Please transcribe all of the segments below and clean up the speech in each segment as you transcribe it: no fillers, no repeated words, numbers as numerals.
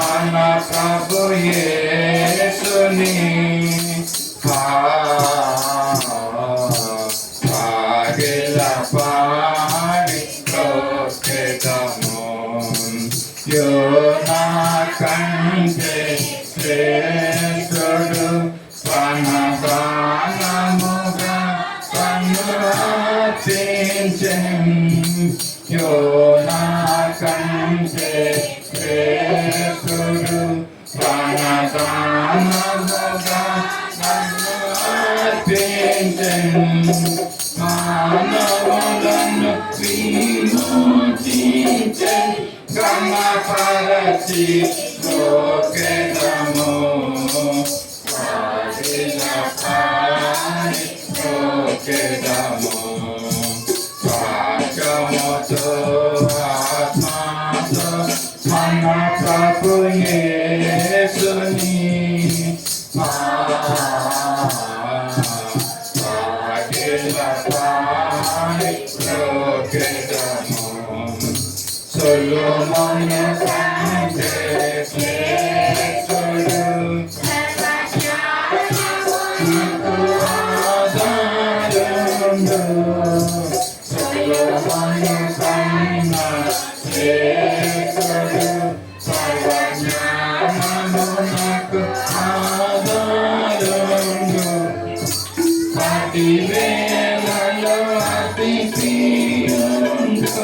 మన ప్రభు యేసుని పాగిల పాడి బ్రొక్కెదము. యోనా కంటే శ్రేష్ఠుడు ప్రాణముగా కనురార్పించెను. యోనా కంటే శ్రేష్ఠుడు ప్రాణముగా కనురార్పించెను. మానవులను విమోచించెను. గణపరచి బ్రొక్కెదము. పాగిల పాడి బ్రొక్కెదము. స్వాగముతో ఆత్మతో మన ప్రభు యేసుని పాగిల పాడి బ్రొక్కెదము. సొలొమోను కంటే శ్రేష్ఠుడు సొలొమోను కన్నా శ్రేష్ఠుడు సర్వజ్ఞానమునకు ఆధారుడు. పదివేలలో అతి ప్రియుడు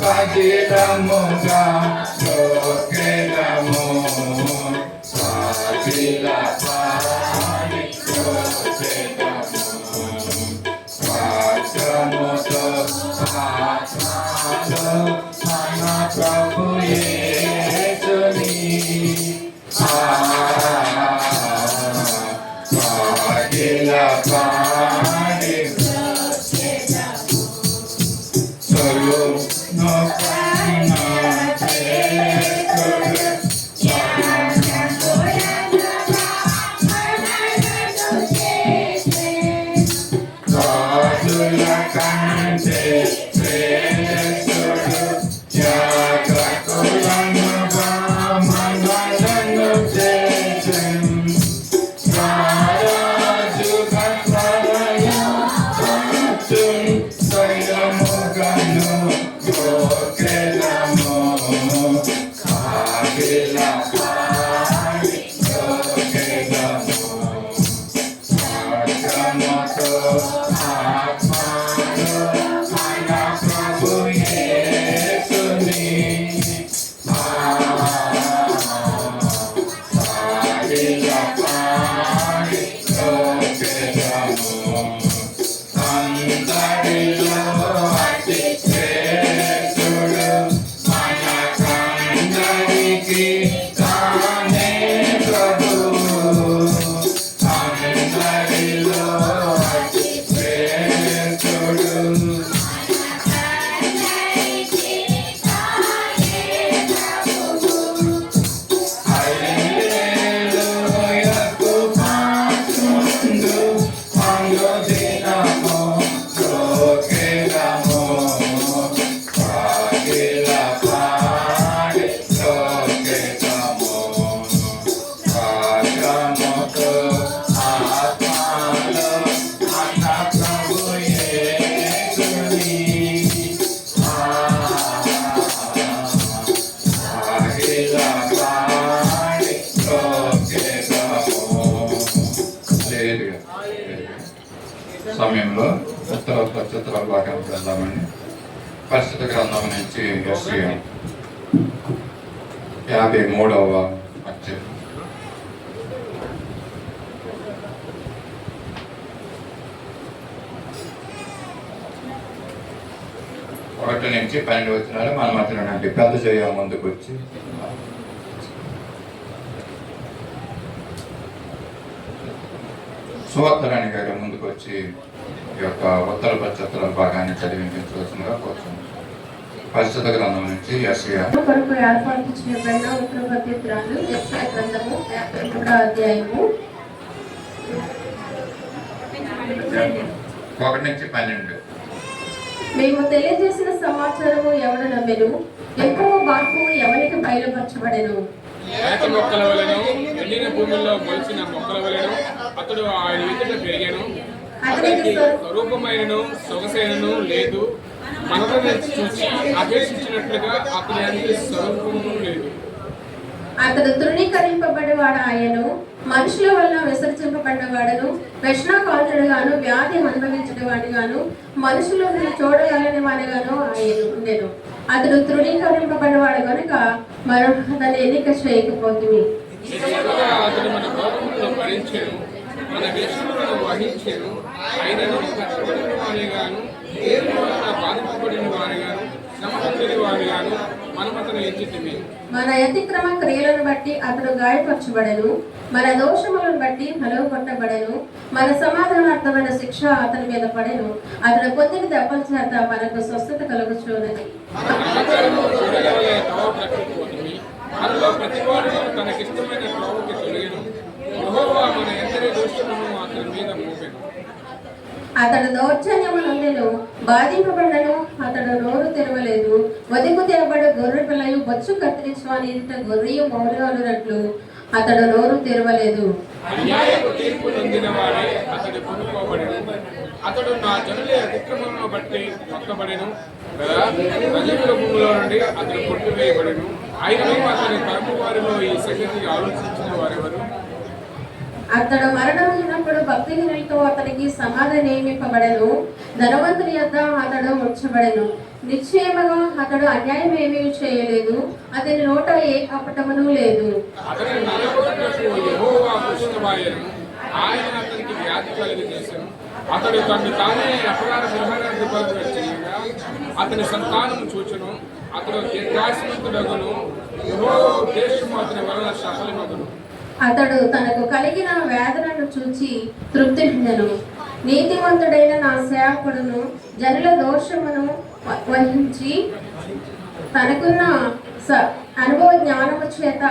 పదిలముగా బ్రొక్కెదము. పాగిల పాడి బ్రొక్కెదము. స్వాగముతో ఆత్మతో మన ప్రభు యేసుని పాగిల పాడి సొలొమోను కన్నా శ్రేష్ఠుడు రాజుల కంటే శ్రేష్ఠుడు యాజకులనుగా మనలను చేసెను. రారాజుగా త్వరయపరచును. స్వయముగను బ్రొక్కెదము. పాగిల పాడి బ్రొక్కెదము. స్వాగముతో ఆత్మతో మన ప్రభు యేసుని పాగిల పాడి బ్రొక్కెదము. అందరిలో అతి శ్రేష్ఠుడు మనకందరికి తానే ప్రభువు. అందరిలో అతి శ్రేష్ఠుడు హల్లెలూయాకు పాత్రుండు. అనుదినము బ్రొక్కెదము. పాగిల పాడి బ్రొక్కెదము. స్వాగముతో ఆత్మతో మన ప్రభు యేసుని పాగిల పాడి బ్రొక్కెదము. సమయంలో ఉత్తర భాగానికి వెళ్దామండి. పరిశుద్ధ గ్రంథం నుంచి యెషయా 53వ అధ్యాయం. ఒకటి నుంచి 12 వచనాలు మన మధ్యలోనండి. పెద్ద జయ ముందుకు వచ్చి సువర్ధరాణి గారు ముందుకు వచ్చి ఈ యొక్క ఉత్తర పశ్చాత్తల భాగాన్ని చదివించవలసిందిగా కోరుతున్నాను. పరిశుద్ధ గ్రంథం నుంచి యెషయా కొరకు ఏర్పాటు చేయబడిన ఉత్తర పత్రికలు యెషయా గ్రంథము 53వ అధ్యాయము 1 నుంచి 12. మేము తెలియజేసిన సమాచారము ఎవరు నమ్మెను? ఎక్కువ వాక్యము ఎవరికి బయలుపరచబడెను? లేత మొక్కల వలెను ఎండిన భూమిలో మొలిచిన మొక్కల వలెను అతడు ఆయన ఎదుట పెరిగాను. అతనికి స్వరూపమైనను సొగసైనను లేదు, మనలను చూసి అపేక్షించినట్లుగా అతని అన్ని స్వరూపము లేదు. అతడు తృణీకరింపబడివాడు ఆయను, మనుషుల వల్ల విసర్జింపబడినవాడను, వ్యసనకారుడుగాను, వ్యాధి అనుభవించడవాడిగాను, మనుషులను చూడగలని వాడిగాను ఆయన ఉండెను. అతడు తృణీకరింపబడినవాడు కనుక మనం అతన్ని ఎన్నిక చేయకపోతుంది. అతడు మన కోపములను భరించెను, మన వ్యసనములను వహించెను. ఆయనను కష్టపడిన వారిగాను, దేవుని వలన బాధింపబడిన వారిగాను, శ్రమ పొందిన వారిగాను మనం అతను ఎంచుతుంది. మన అతిక్రమ క్రియలను బట్టి అతడు గాయపరచబడెను, మన దోషములను బట్టి నలుగొట్టబడెను. మన సమాధానార్థమైన శిక్ష అతని మీద పడెను, అతడు పొందిన దెబ్బల చేత మనకు స్వస్థత కలుగుచున్నది. మనలో ప్రతివాడును తనకిష్టమైన త్రోవకి తొలగెను. యెహోవా మన ఎందరి దోషములను అతని మీద మోపెను. అతడు దౌర్జన్యము నొందెను, బాధింపబడను, అతడు నోరు తెరవలేదు. వదికు తెరబడు గొర్రె పిల్లయు బొచ్చు కత్తిరించువాని గొర్రెయు మౌనట్లు అతడు నోరు తెరవలేదు. అన్యాయపు తీర్పు నొందినవాడే అతడు కొనుక్కోబడెను. అతడు నా జనుల అతిక్రమమును బట్టి మొక్కబడెను కదా, సజీవుల భూమిలో నుండి అతడు కొట్టివేయబడెను. ఆయనను అతని తరపు వారిలో ఈ సంగతి ఆలోచించిన వారెవరు? అతడు మరణమైనప్పుడు భక్తిహీనులతో అతనికి సమాధి నియమింపబడెను, ధనవంతుని యొద్ద అతడు ఉంచబడెను. నిశ్చయముగా అతడు అన్యాయం ఏమీ చేయలేదు, అతని నోట ఏ కపటమును లేదు. అతని నలగొట్టుటకు యెహోవా కృష్ణబాయను, ఆయన అతనికి వ్యాధి కలిగజేసెను. అతడు తను తానే అపరాధ వ్యవహారానికి బదులు చేయగా అతని సంతానము చూచును. అతడు దీర్ఘాయుష్మంతుడగును, యెహోవా ఉద్దేశము అతని వలన సఫలమగును. అతడు తనకు కలిగిన వేదనను చూచి తృప్తి పొందెను. నీతిమంతుడైన నా సేవకుడును జనుల దోషమును వహించి తనకున్న అనుభవ జ్ఞానము చేత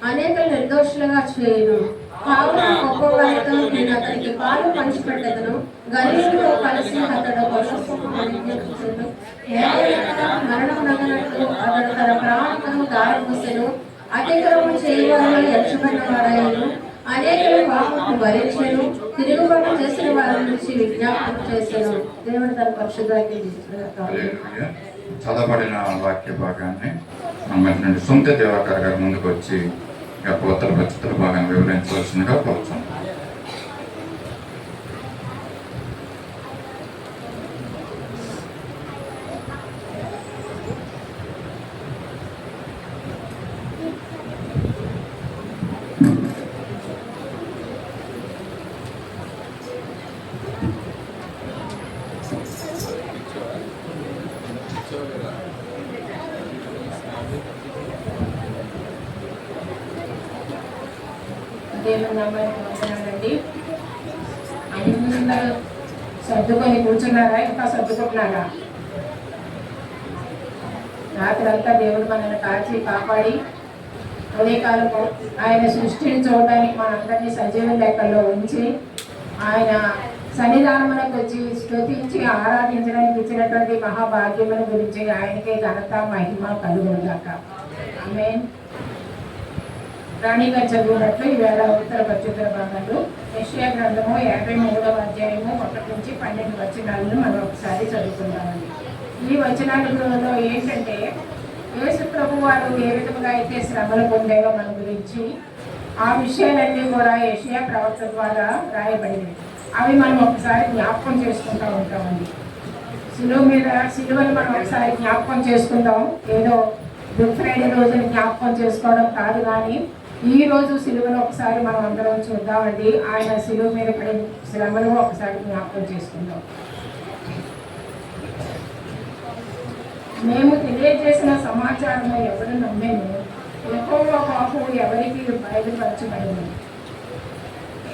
అనేక నిర్దోషులుగా చేయను. కావున గొప్పవారితో నేను అతనికి పాలు పంచిపెట్టెదను, గలీలతో కలిసి అతడు మరణం నగనట్టు అతడు తన ప్రాణమును దారపోసెను. అతిక్రమం చేయవారిలో యక్షమైన వాడాయను, అనేకలు పాపము భరించెను, తిరుగుబాటు చేసిన వారి నుంచి విజ్ఞాపనం చేశాను. దేవుడు తన పరిశుద్ధాన్ని చదవబడిన వాక్య భాగాన్ని మన సొంత దేవాకారు గారు ముందుకు వచ్చి ఉత్తర పరిస్థితుల భాగాన్ని వివరించవలసిందిగా కోరుతున్నాం. దేవుని నామానికి వందనాలండి. అందరూ సర్దుకొని కూర్చున్నారా? ఇంకా సర్దుకుంటున్నారా? రాత్రి అంతా దేవుడు మనల్ని కాచి కాపాడి ఉదయకాలము ఆయన సృష్టిని చూడడానికి మనందరినీ సజీవ లెక్కల్లో ఉంచి ఆయన సన్నిధానములకు వచ్చి స్తుతించి ఆరాధించడానికి ఇచ్చినటువంటి మహాభాగ్యముల గురించి ఆయనకే ఘనత మహిమ కలుగునుగాక. ఆమేన్. రాణిగా చదివినట్లు ఈవేళ ఉత్తర ప్రత్యుత్తర భాగంలో యెషయా గ్రంథము 53వ అధ్యాయము 1 నుంచి 12 వచనాలను మనం ఒకసారి చదువుకుందామండి. ఈ వచనాలలో ఏంటంటే యేసు ప్రభు వారు ఏ విధంగా అయితే శ్రమలు పొందారో మన గురించి ఆ విషయాలన్నీ కూడా యెషయా ప్రవక్త ద్వారా రాయబడినవి. అవి మనం ఒకసారి జ్ఞాపకం చేసుకుంటూ ఉంటామండి. సిలువను మనం ఒకసారి జ్ఞాపకం చేసుకుంటాం. ఏదో గుడ్ ఫ్రైడే రోజున జ్ఞాపకం చేసుకోవడం కాదు, కానీ ఈ రోజు సిలువను ఒకసారి మనం అందరం చూద్దామండి. ఆయన సిలువ మీద పడిన శ్రమను ఒకసారి జ్ఞాపకం చేసుకుందాం. మేము తెలియజేసిన సమాచారం ఎవరు నమ్మేము, యెహోవా వాక్కు ఎవరికి బయలుపరచబడింది.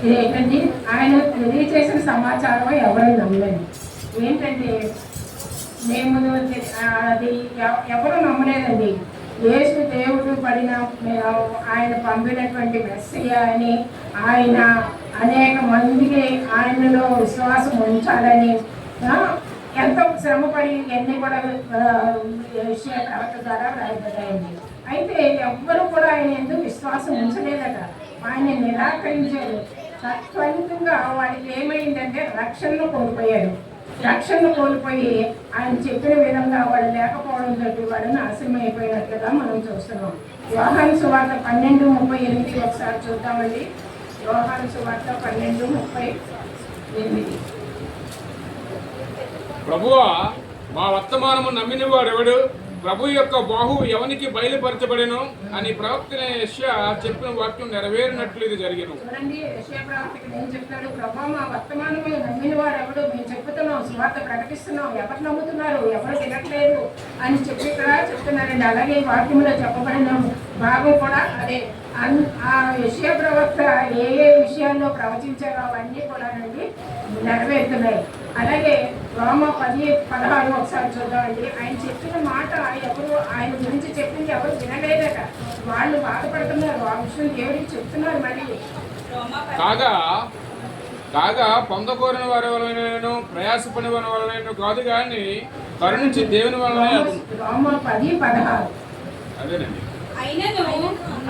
ఇదేంటండి? ఆయన తెలియజేసిన సమాచారం ఎవరు నమ్మేము. ఏంటంటే మేము అది ఎవరు నమ్మలేదండి. యేసు దేవుడు పడిన ఆయన పంపినటువంటి మెస్సయ్య అని, ఆయన అనేక మందికి ఆయనలో విశ్వాసం ఉంచాలని ఎంతో శ్రమపడి ఎన్ని కూడా విషయ ప్రవక్త ద్వారా రాయబడ్డాయండి. అయితే ఎవ్వరు కూడా ఆయన ఎందుకు విశ్వాసం ఉంచలేదట, ఆయన నిరాకరించాడు. తత్ఫలితంగా వాడికి ఏమైందంటే రక్షణను కోల్పోయాడు. రక్షణను కోల్పోయి ఆయన చెప్పిన విధంగా వాడు లేకపోవడంతో వాడు నాశనం అయిపోయినట్లుగా మనం చూస్తున్నాం. యోహాను సువార్త 12:38 ఒకసారి చూద్దామండి. యోహాను సువార్త 12:38. ప్రభువా, మా వర్తమానము నమ్మిన వాడెవడు? ప్రభు యొక్క బాహువు ఎవనికి బయలుపరచబడెను అని ప్రవక్తనే యెషయా చెప్పిన వాక్యం నెరవేరినట్లు ఇది జరిగెను. చూడండి, యెషయా ప్రవక్త ఏం చెప్తాడు? ప్రభు మా వర్తమానము నమ్మిన వాడు ఎవడు? మేము చెప్తున్నాం, సువార్త ప్రకటిస్తున్నాం, ఎవరు నమ్ముతున్నారు, ఎవరు తినట్లేదు అని చెప్పి ఇక్కడ చెప్తున్నారండి. అలాగే ఈ వాక్యంలో చెప్పబడిన భాగం కూడా అదే. ఆ యెషయా ప్రవక్త ఏ ఏ విషయాల్లో ప్రవచించారో అవన్నీ కూడా నెరవేరుతున్నాయి. అలాగే రోమ 10:16 ఒకసారి చూద్దామండి. ఆయన చెప్పిన మాట ఎవరు, ఆయన గురించి చెప్పింది ఎవరు వినలేదట. వాళ్ళు బాధపడుతున్నారు, ఆ విషయం దేవుడికి చెప్తున్నారు. మళ్ళీ కాగా పొందకోరిన వారి వలన ప్రయాసపడిన వారి వలన కాదు కానీ కరుణించి దేవుని వలన. రోమ 10:16. అదేనండి. అయినను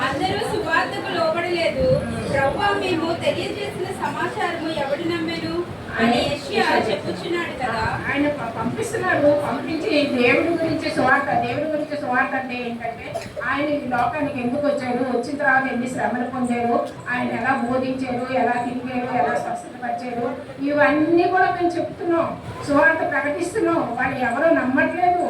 అందరూ సువార్తకు లోబడలేదు. ప్రభువా, మేము తెలియజేసిన సమాచారము ఎవడు నమ్మెను అని యెషయా చెప్పుచున్నాడు కదా. ఆయన పంపిస్తున్నాడు, పంపించి దేవుడి గురించి సువార్త. దేవుడి గురించి సువార్త అంటే ఏంటంటే ఆయన ఈ లోకానికి ఎందుకు వచ్చాడు, వచ్చిన తర్వాత ఎన్ని శ్రమలు పొందారు, ఆయన ఎలా బోధించారు, ఎలా తిరిగారు, ఎలా స్వస్థతపరిచారు, ఇవన్నీ కూడా మేము చెప్తున్నాం, సువార్త ప్రకటిస్తున్నాం. వాళ్ళు ఎవరో నమ్మట్లేదు,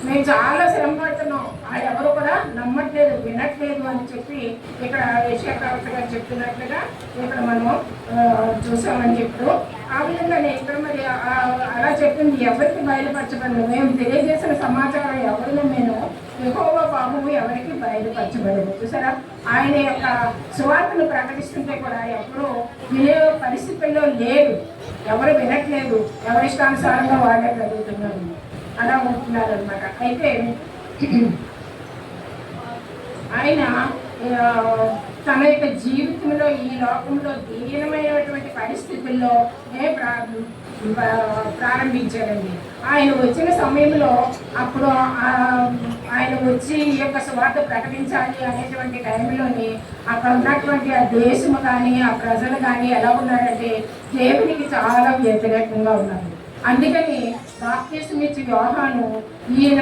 మేము చాలా శ్రమ పడుతున్నాం, వాళ్ళు ఎవరు కూడా నమ్మట్లేదు, వినట్లేదు అని చెప్పి ఇక్కడ యెషయా ప్రవక్త గారు చెప్తున్నట్లుగా ఇక్కడ మనం చూసామని చెప్తూ, ఆ విధంగానే ఇక్కడ మరి అలా చెప్పింది ఎవరికి బయలుపరచబడదు. మేము తెలియజేసిన సమాచారం ఎవరిలో మేము యెహోవా బాహువు ఎవరికి బయలుపరచబడదు. చూసారా, ఆయన యొక్క సువార్తను ప్రకటిస్తుంటే కూడా ఎవరు వినే పరిస్థితుల్లో లేరు, ఎవరు వినట్లేదు, ఎవరిష్టానుసారంగా వాళ్ళే జరుగుతున్నారు, అలా ఉంటున్నారు అనమాట. అయితే ఆయన తన యొక్క జీవితంలో ఈ లోకంలో దీనమైనటువంటి పరిస్థితుల్లో ప్రారంభించారండి. ఆయన వచ్చిన సమయంలో అప్పుడు ఆయన వచ్చి ఈ యొక్క సువార్త ప్రకటించాలి అనేటువంటి టైంలోని అక్కడ ఉన్నటువంటి ఆ దేశము కానీ ఆ ప్రజలు కానీ ఎలా ఉన్నారంటే దేవునికి చాలా వ్యతిరేకంగా ఉన్నారు. అందుకని బాప్తిస్మిచ్చి యోహాను ఈయన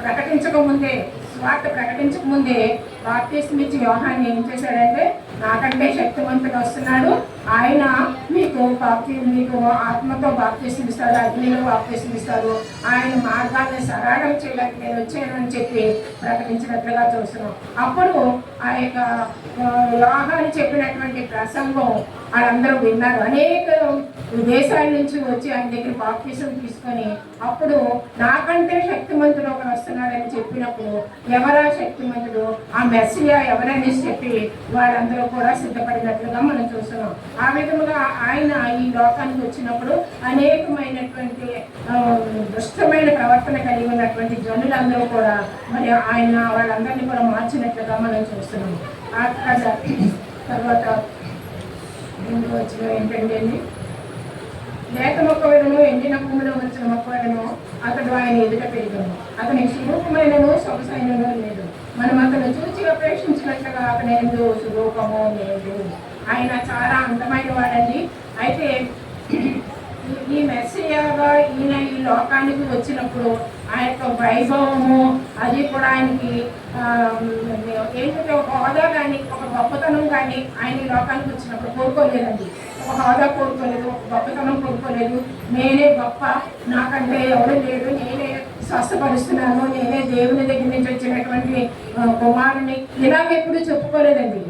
ప్రకటించకముందే, స్వార్థ ప్రకటించకముందే బాప్తిస్మిచ్చి యోహాన్ని ఏం చేశాడంటే, నాకంటే శక్తివంతుడు వస్తున్నాడు, ఆయన మీకు ఆత్మతో బాప్తిస్మిస్తాడు, అగ్నిలో బాప్తిస్మిస్తాడు, ఆయన మార్గాన్ని సరళం చేయడానికి నేను వచ్చానని చెప్పి ప్రకటించినట్లుగా చూస్తున్నాం. అప్పుడు ఆ యొక్క యోహాను చెప్పినటువంటి ప్రసంగం వాళ్ళందరూ విన్నారు. అనేక దేశాల నుంచి వచ్చి ఆయన దగ్గర బాప్తిసం తీసుకొని అప్పుడు నాకంటే శక్తిమంతుడు ఒకరు వస్తున్నాడని చెప్పినప్పుడు ఎవరా శక్తిమంతుడు, ఆ మెస్సియా ఎవరని చెప్పి వాళ్ళందరూ కూడా సిద్ధపడినట్లుగా మనం చూస్తున్నాం. ఆ విధముగా ఆయన ఈ లోకానికి వచ్చినప్పుడు అనేకమైనటువంటి దుష్టమైన ప్రవర్తన కలిగి ఉన్నటువంటి జనులందరూ కూడా మరి ఆయన వాళ్ళందరినీ కూడా మార్చినట్లుగా మనం చూస్తున్నాం. తర్వాత వచ్చిన ఏంటంటే లేత మొక్కలను ఎండిన భూమిలో వచ్చిన మొక్కలను అతడు ఆయన ఎదుట పెరిగాను. అతని స్వరూపమైనను సొగసైనను లేదు, మనం అతను చూచి అపేక్షించినట్లుగా అతని ఎందు స్వరూపము లేదు. ఆయన చాలా అందమైన వాడండి. అయితే ఈ మెస్సియాగా ఈయన ఈ లోకానికి వచ్చినప్పుడు ఆ యొక్క వైభవము అది కూడా ఆయనకి ఏంటంటే ఒక హోదా కానీ ఒక గొప్పతనం కానీ ఆయన ఈ లోకానికి వచ్చినప్పుడు కోరుకోలేదండి. ఒక హోదా కోరుకోలేదు, ఒక గొప్పతనం కోరుకోలేదు, నేనే గొప్ప, నాకంటే ఎవరు లేరు, నేనే స్వస్థపరుస్తున్నాను, నేనే దేవుని దగ్గర నుంచి వచ్చినటువంటి కుమారుని, ఇలాగెప్పుడు చెప్పుకోలేదండి.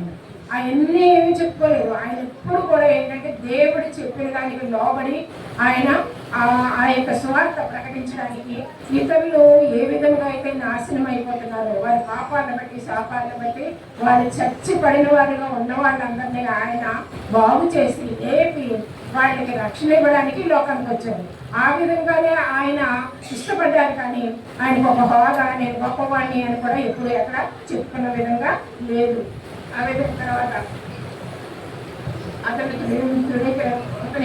అవన్నీ ఏమి చెప్పుకోలేదు. ఆయన ఎప్పుడు కూడా ఏంటంటే దేవుడు చెప్పిన దానికి లోబడి ఆయన ఆ యొక్క సువార్త ప్రకటించడానికి ఇతరులు ఏ విధంగా అయితే నాశనం అయిపోతున్నారో వారి పాపాలను బట్టి శాపాలను బట్టి వారు చచ్చి పడిన వారిగా ఉన్న వాళ్ళందరినీ ఆయన బాగు చేసి లేపి వాళ్ళకి రక్షణ ఇవ్వడానికి లోకానికి వచ్చారు. ఆ విధంగానే ఆయన ఇష్టపడ్డారు. కానీ ఆయనకు ఒక హోదా, నేను గొప్పవాణ్ణి అని కూడా ఎప్పుడు ఎక్కడ చెప్పుకున్న విధంగా లేదు. ఆ విధంగా తర్వాత అతను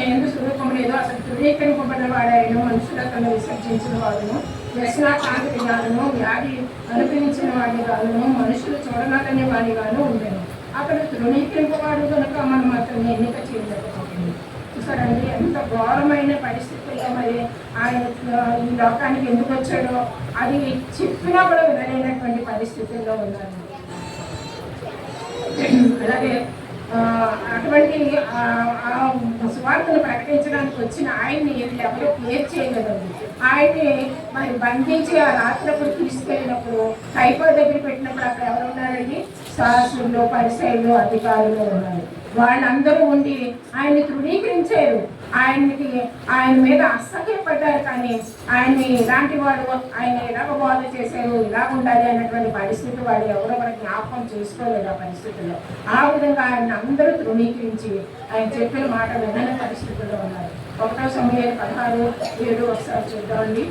ఎందుకు స్వరూపం లేదు, అసలు ధృవీకరింపబడిన వాడాయను, మనుషులు అతను విసర్జించిన వాడును, వ్యసనాకాంతి గాను వ్యాధి అనుభవించిన వాడి గాను మనుషులు చూడనని వాడి గాను ఉండేను. అతడు తృణీకరింపవాడు కనుక మనం అతన్ని ఎన్నిక చేయలేకపోతుంది. చూసారండి ఎంత ఘోరమైన పరిస్థితుల్లో మరి ఆయన ఈ లోకానికి ఎందుకు వచ్చాడో అది చెప్పినా కూడా వినలేనటువంటి పరిస్థితుల్లో ఉన్నారు. అలాగే అటువంటి సువార్తను ప్రకటించడానికి వచ్చిన ఆయన్ని ఎవరు కేర్ చేయగలరు. ఆయన్ని మరి బంధించి ఆ రాత్రప్పుడు తీసుకెళ్ళినప్పుడు కైపో దగ్గర పెట్టినప్పుడు అక్కడ ఎవరు ఉన్నారండి? శాస్త్రులు, పరిసయ్యులు, అధికారులు ఉన్నారు. వాళ్ళందరూ ఉండి ఆయన్ని తృణీకరించారు. ఆయన మీద అసహ్యపడ్డారు. కానీ ఆయన్ని ఇలాంటి వాడు, ఆయన ఇలాగ బోధ చేశారు, ఇలాగ ఉండాలి అన్నటువంటి పరిస్థితి వాళ్ళు ఎవరో మనకు జ్ఞాపకం చేసుకోలేదు. ఆ పరిస్థితుల్లో ఆ విధంగా ఆయన అందరూ తృణీకరించి ఆయన చెప్పిన మాట వినని పరిస్థితుల్లో ఉన్నారు. 1 సమూయేలు 16:7 ఒకసారి చూద్దామండి.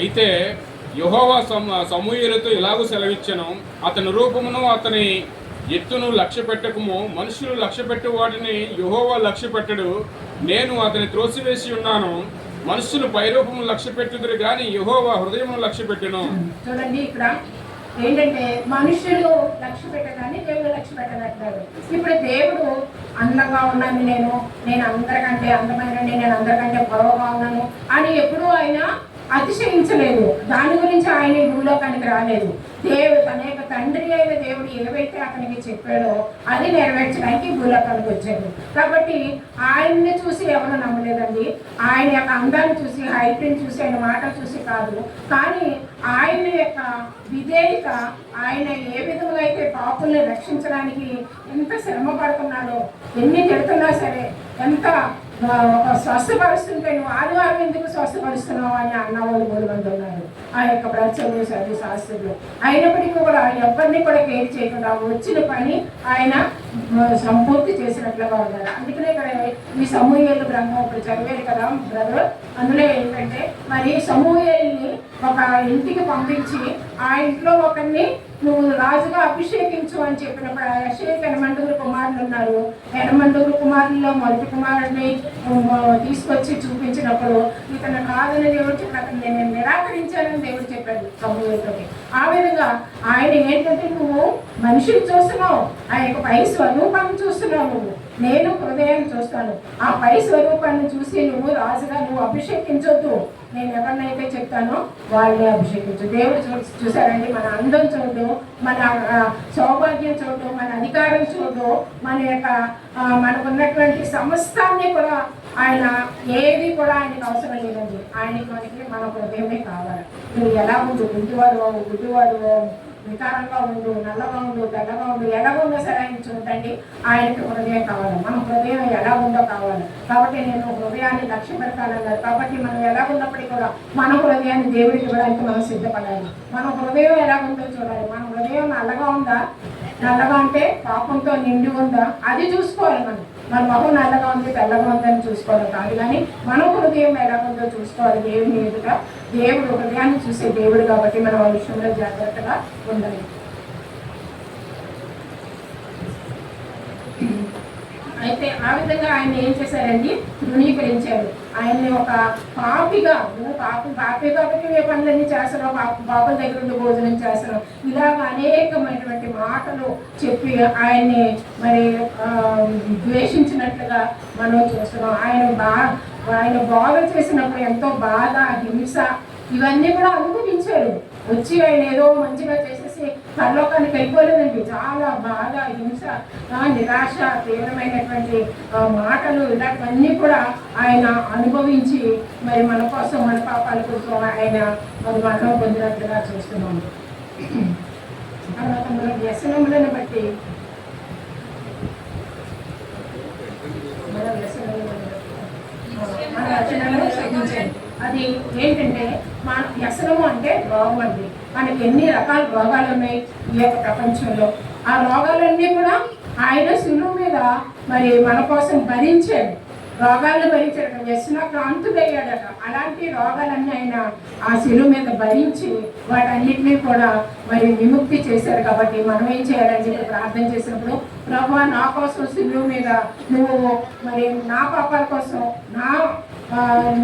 అయితే యెహోవా సమూయేలుతో ఇలాగూ సెలవిచ్చెను, అతని రూపమును అతని ఎత్తును లక్ష్య పెట్టకము. మనుషులు లక్ష్య పెట్టు వాటిని యెహోవా లక్ష్య పెట్టడు. నేను అతని త్రోసివేసి ఉన్నాను. మనుషులు పైరూపము లక్ష్య పెట్టుదురు కానీ యెహోవా హృదయమును లక్ష్య పెట్టెను. చూడండి ఇక్కడ ఏంటంటే మనుషులు లక్ష్య పెట్టగానే దేవుడు లక్ష్య పెట్టనంటున్నారు. ఇప్పుడు దేవుడు అందంగా ఉన్నాను, నేను అందరికంటే అందమైన, నేను అందరికంటే పొడవుగా ఉన్నాను అని ఎప్పుడూ ఆయన అతిశయించలేదు. దాని గురించి ఆయన ఈ భూలోకానికి రాలేదు. దేవుడు తన యొక్క తండ్రి అయిన దేవుడు ఏవైతే అతనికి చెప్పాడో అది నెరవేర్చడానికి భూలోకానికి వచ్చాడు. కాబట్టి ఆయన్ని చూసి ఎవరు నమ్మలేదండి. ఆయన యొక్క అందాన్ని చూసి, హైట్ని చూసి, ఆయన మాటలు చూసి కాదు. కానీ ఆయన యొక్క విధేయత, ఆయన ఏ విధంగా అయితే పాపుల్ని రక్షించడానికి ఎంత శ్రమ పడుతున్నాడో, ఎన్ని తిడుతున్నా సరే, ఎంత స్వస్థపరుస్తుంటే నువ్వు ఆదివారం ఎందుకు స్వస్థపరుస్తున్నావు అని అన్నవాళ్ళు 3 మంది ఉన్నారు. ఆ యొక్క ప్రజలు శాస్త్రులు అయినప్పటికీ కూడా ఎవరిని కూడా కేర్ చేయకుండా వచ్చిన పని ఆయన సంపూర్తి చేసినట్లుగా ఉన్నారు. అందుకనే ఇక్కడ ఈ సమూయేలు గ్రంథం ఇప్పుడు చదివేది కదా బ్రదర్, అందులో ఏంటంటే మరి సమూయేలుని ఒక ఇంటికి పంపించి ఆ ఇంట్లో ఒకరిని నువ్వు రాజుగా అభిషేకించు అని చెప్పినప్పుడు ఆ యెషయాకి 8 కుమారులు ఉన్నారు. 8 కుమారుల్లో మొదటి కుమారుడిని తీసుకొచ్చి చూపించినప్పుడు ఇతను కాదని దేవుడు చెప్పాడు, అతను నేను నిరాకరించానని దేవుడు చెప్పాడు సమూయేలుతోటి. ఆ విధంగా ఆయన ఏంటంటే నువ్వు మనిషిని చూస్తున్నావు, ఆ యొక్క పై స్వరూపాన్ని చూస్తున్నావు, నువ్వు నేను హృదయాన్ని చూస్తాను. ఆ పై స్వరూపాన్ని చూసి నువ్వు రాజుగా నువ్వు అభిషేకించొద్దు, నేను ఎవరినైతే చెప్తానో వాళ్ళే అభిషేకించు. దేవుడు చూసారండి, మన అందం చూడు, మన సౌభాగ్యం చూడు, మన అధికారం చూడు, మన యొక్క మనకున్నటువంటి సమస్తాన్ని కూడా ఆయన ఏది కూడా ఆయనకు అవసరం లేదండి. మనకి మన హృదయమే కావాలి. నువ్వు ఎలా ఉండు, గుడ్డివాడు, వికారంగా ఉండు, నల్లగా ఉండు, తెల్లగా ఉండు, ఎలా ఉందో సరే ఆయన చూడండి. ఆయనకి హృదయం కావాలి, మన హృదయం ఎలా ఉందో కావాలి. కాబట్టి నేను హృదయాన్ని లక్ష్య పెడతానన్నారు. కాబట్టి మనం ఎలా ఉన్నప్పటికీ కూడా మన హృదయాన్ని దేవుడికి ఇవ్వడానికి మనం సిద్ధపడాలి. మన హృదయం ఎలా ఉందో చూడాలి. మన హృదయం నల్లగా ఉందా, నల్లగా అంటే పాపంతో నిండి ఉందా, అది చూసుకోవాలి. మన మొహం నల్లగా ఉంది, తెల్లగా ఉందని చూసుకోవాలి కాదు, కానీ మన హృదయం ఎలా ఉందో చూసుకోవాలి. దేవుని ఎదుట దేవుడు హృదయాన్ని చూసే దేవుడు కాబట్టి మనం ఆ విషయంలో జాగ్రత్తగా ఉండాలి. అయితే ఆ విధంగా ఆయన ఏం చేశారండి, తృణీకరించారు. ఆయన్ని ఒక పాపిగా, నువ్వు పాపి కాబట్టి ఏ పనులన్నీ చేస్తున్నావు, పాపల దగ్గర ఉండి భోజనం చేస్తున్నావు, ఇలాగ అనేకమైనటువంటి మాటలు చెప్పి ఆయన్ని మరి ద్వేషించినట్లుగా మనం చూస్తున్నాం. ఆయన బాధ చేసినప్పుడు ఎంతో బాధ, హింస ఇవన్నీ కూడా అనుభవించారు. వచ్చి ఆయన ఏదో మంచిగా చేసేసి పరలోకానికి వెళ్ళిపోలేదండి. చాలా బాధ, హింస, నిరాశ, తీవ్రమైనటువంటి మాటలు ఇలాంటివన్నీ కూడా ఆయన అనుభవించి మరి మన కోసం, మన పాపాల కోసం ఆయన మరి మరణం పొందినట్లుగా చూస్తున్నాము. తర్వాత మన వ్యసనములను బట్టి మన రచనలు సహించండి. అది ఏంటంటే మన వ్యసనము అంటే రోగం అండి. మనకి ఎన్ని రకాల రోగాలు ఉన్నాయి ఈ యొక్క ప్రపంచంలో. ఆ రోగాలన్నీ కూడా ఆయన శిలువ మీద మరి మన కోసం భరించాడు. రోగాలను భరించాడు, వ్యసనక్రాంతుడయ్యాడట. అలాంటి రోగాలన్నీ ఆయన ఆ శిలువ మీద భరించి వాటన్నిటినీ కూడా మరి విముక్తి చేశారు. కాబట్టి మనం ఏం చేయాలంటే ఇప్పుడు ప్రార్థన చేసినప్పుడు, ప్రభువా నా కోసం శిలువ మీద నువ్వు మరి నా పాపాల కోసం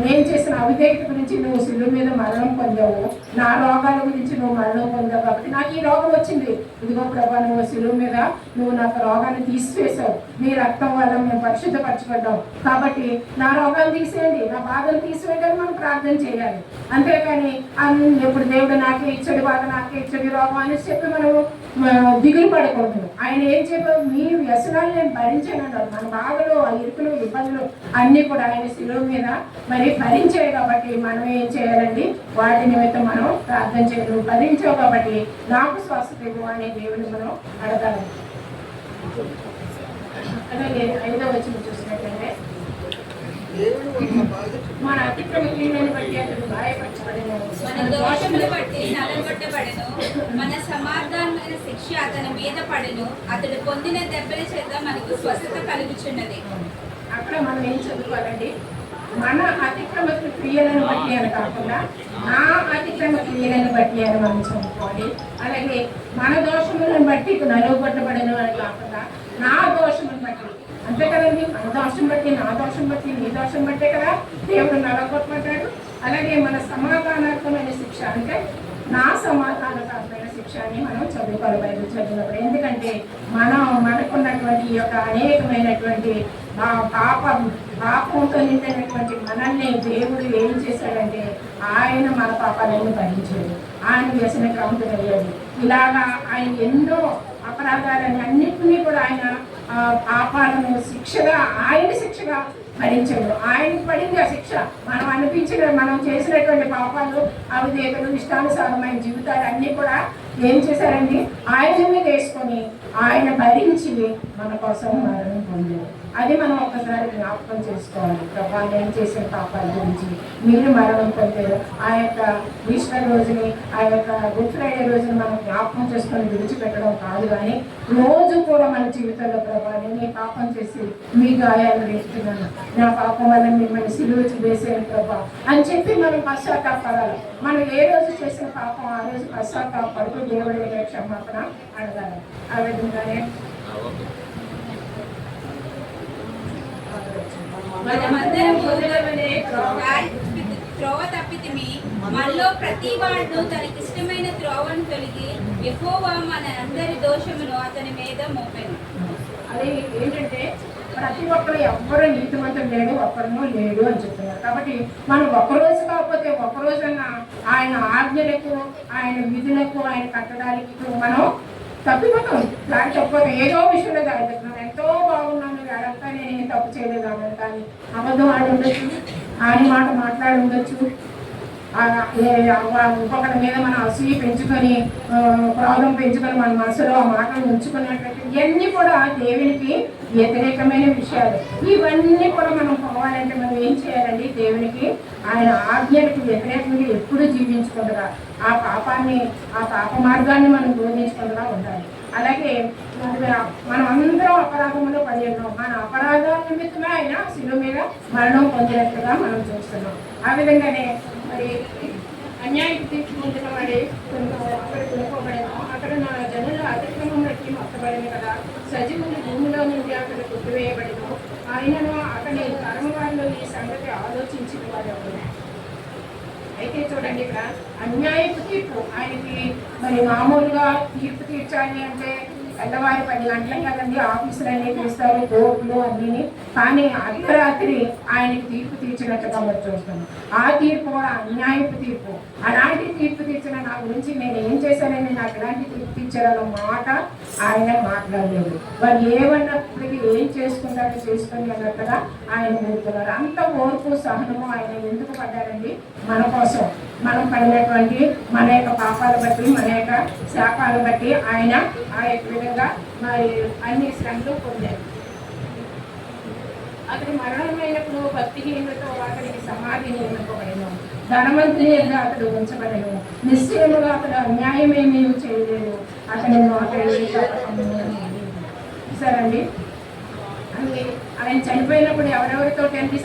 నేను చేసిన అవిధేయత గురించి నువ్వు శిలువ మీద మరణం పొందావు, నా రోగాల గురించి నువ్వు మరణం పొందావు, కాబట్టి నాకు ఈ రోగం వచ్చింది. ఇదిగో ప్రభా నువ్వు శిలువ మీద నువ్వు నాకు రోగాన్ని తీసివేశావు, నీ రక్తం వల్ల మేము పరిశుద్ధపరచబడ్డాం, కాబట్టి నా రోగాలు తీసేయండి, నా బాధలు తీసివేయడానికి మనం ప్రార్థన చేయాలి. అంతేకాని ఇప్పుడు దేవుడు నాకే ఇచ్చడి బాధ, నాకే ఇచ్చడి రోగం అని చెప్పి మనము దిగులు పడకూడదు. ఆయన ఏం చెప్పారు, మీ వ్యసనాలు నేను భరించానన్నారు. మన బాధలు, ఇరుకులు, ఇబ్బందులు అన్నీ కూడా ఆయన శిలువ మీద మరి భరించాయి. కాబట్టి మనం ఏం చేయాలండి, వాటి నిమిత్తం మనం ప్రార్థన చేయాలి. భరించావు కాబట్టి నాకు స్వస్థత ఇవ్వు అనే దేవుని మనం అడగాలి. అలాగే 5వ వచనం చూసినట్లయితే, మన అతిక్రమ క్రియలను బట్టి అతడు గాయపరచబడెను, మన దోషములు బట్టి నలగొట్టబడెను, మన సమాధానమైన శిక్ష అతని మీద పడెను, అతడు పొందిన దెబ్బల చేత మనకు స్వస్థత కలుగుచున్నది. అక్కడ మనం ఏం చదువుకోవాలండి, మన అతిక్రమ క్రియలను బట్టి అని కాకుండా నా అతిక్రమ క్రియలను బట్టి అని మనం చదువుకోవాలి. అలాగే మన దోషములను బట్టి నలుగొట్టబడను అని కాకుండా నా దోషములను బట్టి, అంతే కదండి, మన దోషం బట్టి, నా దోషం బట్టి, నీ దోషం బట్టే కదా దేవుడు నలగొట్టమంటాడు. అలాగే మన సమాధానాత్మకమైన శిక్ష అంటే నా సమాధానకరమైన శిక్ష అని మనం చదువుకోవాలి బైబిల్ చదివినప్పుడు. ఎందుకంటే మనకున్నటువంటి ఈ యొక్క అనేకమైనటువంటి పాపంతో నిండినటువంటి మనల్ని దేవుడు ఏం చేశాడంటే ఆయన మన పాపాలను భరించాడు, ఆయన వ్యసన క్రాంతుడయ్యాడు. ఇలాగా ఆయన ఎన్నో అపరాధాలని అన్నింటినీ కూడా ఆయన పాపాలను శిక్షగా, ఆయన శిక్షగా భరించాడు. ఆయనకు పడింది ఆ శిక్ష. మనం చేసినటువంటి పాపాలు, అవిధేయతలు, ఇష్టానుసారమైన జీవితాలు అన్నీ కూడా ఏం చేశారండి, ఆయన మీద వేసుకొని ఆయన భరించి మన కోసం మరణం పొందారు. అది మనం ఒక్కసారి జ్ఞాపకం చేసుకోవాలి. ప్రభా నేను చేసిన పాపాల గురించి మీరు మరణం పొందారు. ఆ యొక్క ఈస్టర్ రోజుని, ఆ యొక్క గుడ్ ఫ్రైడే రోజుని మనం జ్ఞాపకం చేసుకొని విడిచిపెట్టడం కాదు, కానీ రోజు కూడా మన జీవితంలో ప్రభా నేను పాపం చేసి మీ గాయాలు వేస్తున్నాను, నా పాపం వల్ల మిమ్మల్ని సిలువ వేసేది ప్రభా అని చెప్పి మనం పశ్చాత్తాపడాలి. మనం ఏ రోజు చేసిన పాపం ఆ రోజు పశ్చాత్తాపడుతూ దేవుడి దగ్గర క్షమాపణ అడగాలి. ఆ విధంగానే త్రోవ తప్పితిమి, మనలో ప్రతి వాడు తనకిష్టమైన త్రోవను తొలగి యెహోవా మన అందరి దోషమును అతని మీద మోపెను. అది ఏంటంటే ప్రతి ఒక్కరు ఎవ్వరూ నీతిమంతుడు లేడు, ఒక్కరు లేడు అని చెప్తున్నారు. కాబట్టి మనం ఒక్కరోజు కాకపోతే ఒక్కరోజన్నా ఆయన ఆజ్ఞలకు, ఆయన విధులకు, ఆయన కట్టడానికి మనం తప్పిపోతాం. దాని తప్పదు ఏదో విషయంలో దాడుతున్నాను, ఎంతో బాగున్నాను, అడంతా నేను తప్పు చేయలేదు అన్నాను, కానీ అబద్ధం ఆడి ఉండొచ్చు, ఆడి మాట మాట్లాడి ఉండొచ్చు, ఇంకొకటి మీద మనం అసూయ పెంచుకొని, క్రోధం పెంచుకొని మన మనసులో ఆ మాటలు ఉంచుకున్నట్లయితే ఇవన్నీ కూడా దేవునికి వ్యతిరేకమైన విషయాలు. ఇవన్నీ కూడా మనం పోవాలంటే మనం ఏం చేయాలండి, దేవునికి ఆయన ఆజ్ఞలకు వ్యతిరేకంగా ఎప్పుడూ జీవించకుండా ఆ పాపాన్ని, ఆ పాప మార్గాన్ని మనం బోధించకుండా ఉండాలి. అలాగే మనం అందరం అపరాధంలో పడి ఉన్నాం. మన అపరాధాల నిమిత్తమే ఆయన శిలువ మీద మరణం పొందినట్టుగా మనం చూస్తున్నాం. ఆ విధంగానే మరి అన్యాయం తీర్చుకుంటున్న వాడి అక్కడ కొనుక్కోబడినాం, అక్కడ నా జనుల అతిక్రమంలోకి మొత్తబడింది కదా, సజీవులు భూమిలో నుండి అక్కడ కొట్టివేయబడినాం, ఆయనను అతని కర్మవారిలో ఈ సంగతి ఆలోచించిన వారు ఎవరు. అయితే చూడండి, ఇక్కడ అన్యాయపు తీర్పు, ఆయనకి మరి మామూలుగా తీర్పు తీర్చాలి అంటే తెల్లవారి 10 గంటలకు కదండి ఆఫీసులు అన్నీ తీస్తారు, కోర్టులు అన్నీ, కానీ అర్ధరాత్రి ఆయనకి తీర్పు తీర్చినట్టుగా మనం చూస్తాము. ఆ తీర్పు కూడా అన్యాయపు తీర్పు. అలాంటి తీర్పు తీర్చిన నా గురించి నేను ఏం చేశానని నాకు ఎలాంటి తీర్పు తీర్చారన్న మాట ఆయన మాట్లాడలేదు. వారు ఏమన్నప్పటికీ ఏం చేసుకుంటారో చేసుకొని అన్నట్టుగా ఆయన ఊరుకున్నారు. అంత ఓర్పు సహనము ఆయన ఎందుకు పడ్డారండి, మన కోసం, మనం పడినటువంటి మన యొక్క పాపాలు బట్టి, మన యొక్క శాపాలు బట్టి ఆయన ఆ యొక్క విధంగా మరి అన్ని శ్రమలు పొందారు. అతని మరణమైనప్పుడు భక్తిహీనతో అతనికి సమాధి నియమింపబడను, ధనవంతునిగా అతడు ఉంచబడను, నిశ్చయముగా అతడు అన్యాయమేమీ చేయలేదు, అతని నోట సరండి. అందుకే ఆయన చనిపోయినప్పుడు ఎవరెవరితో ఆయనకి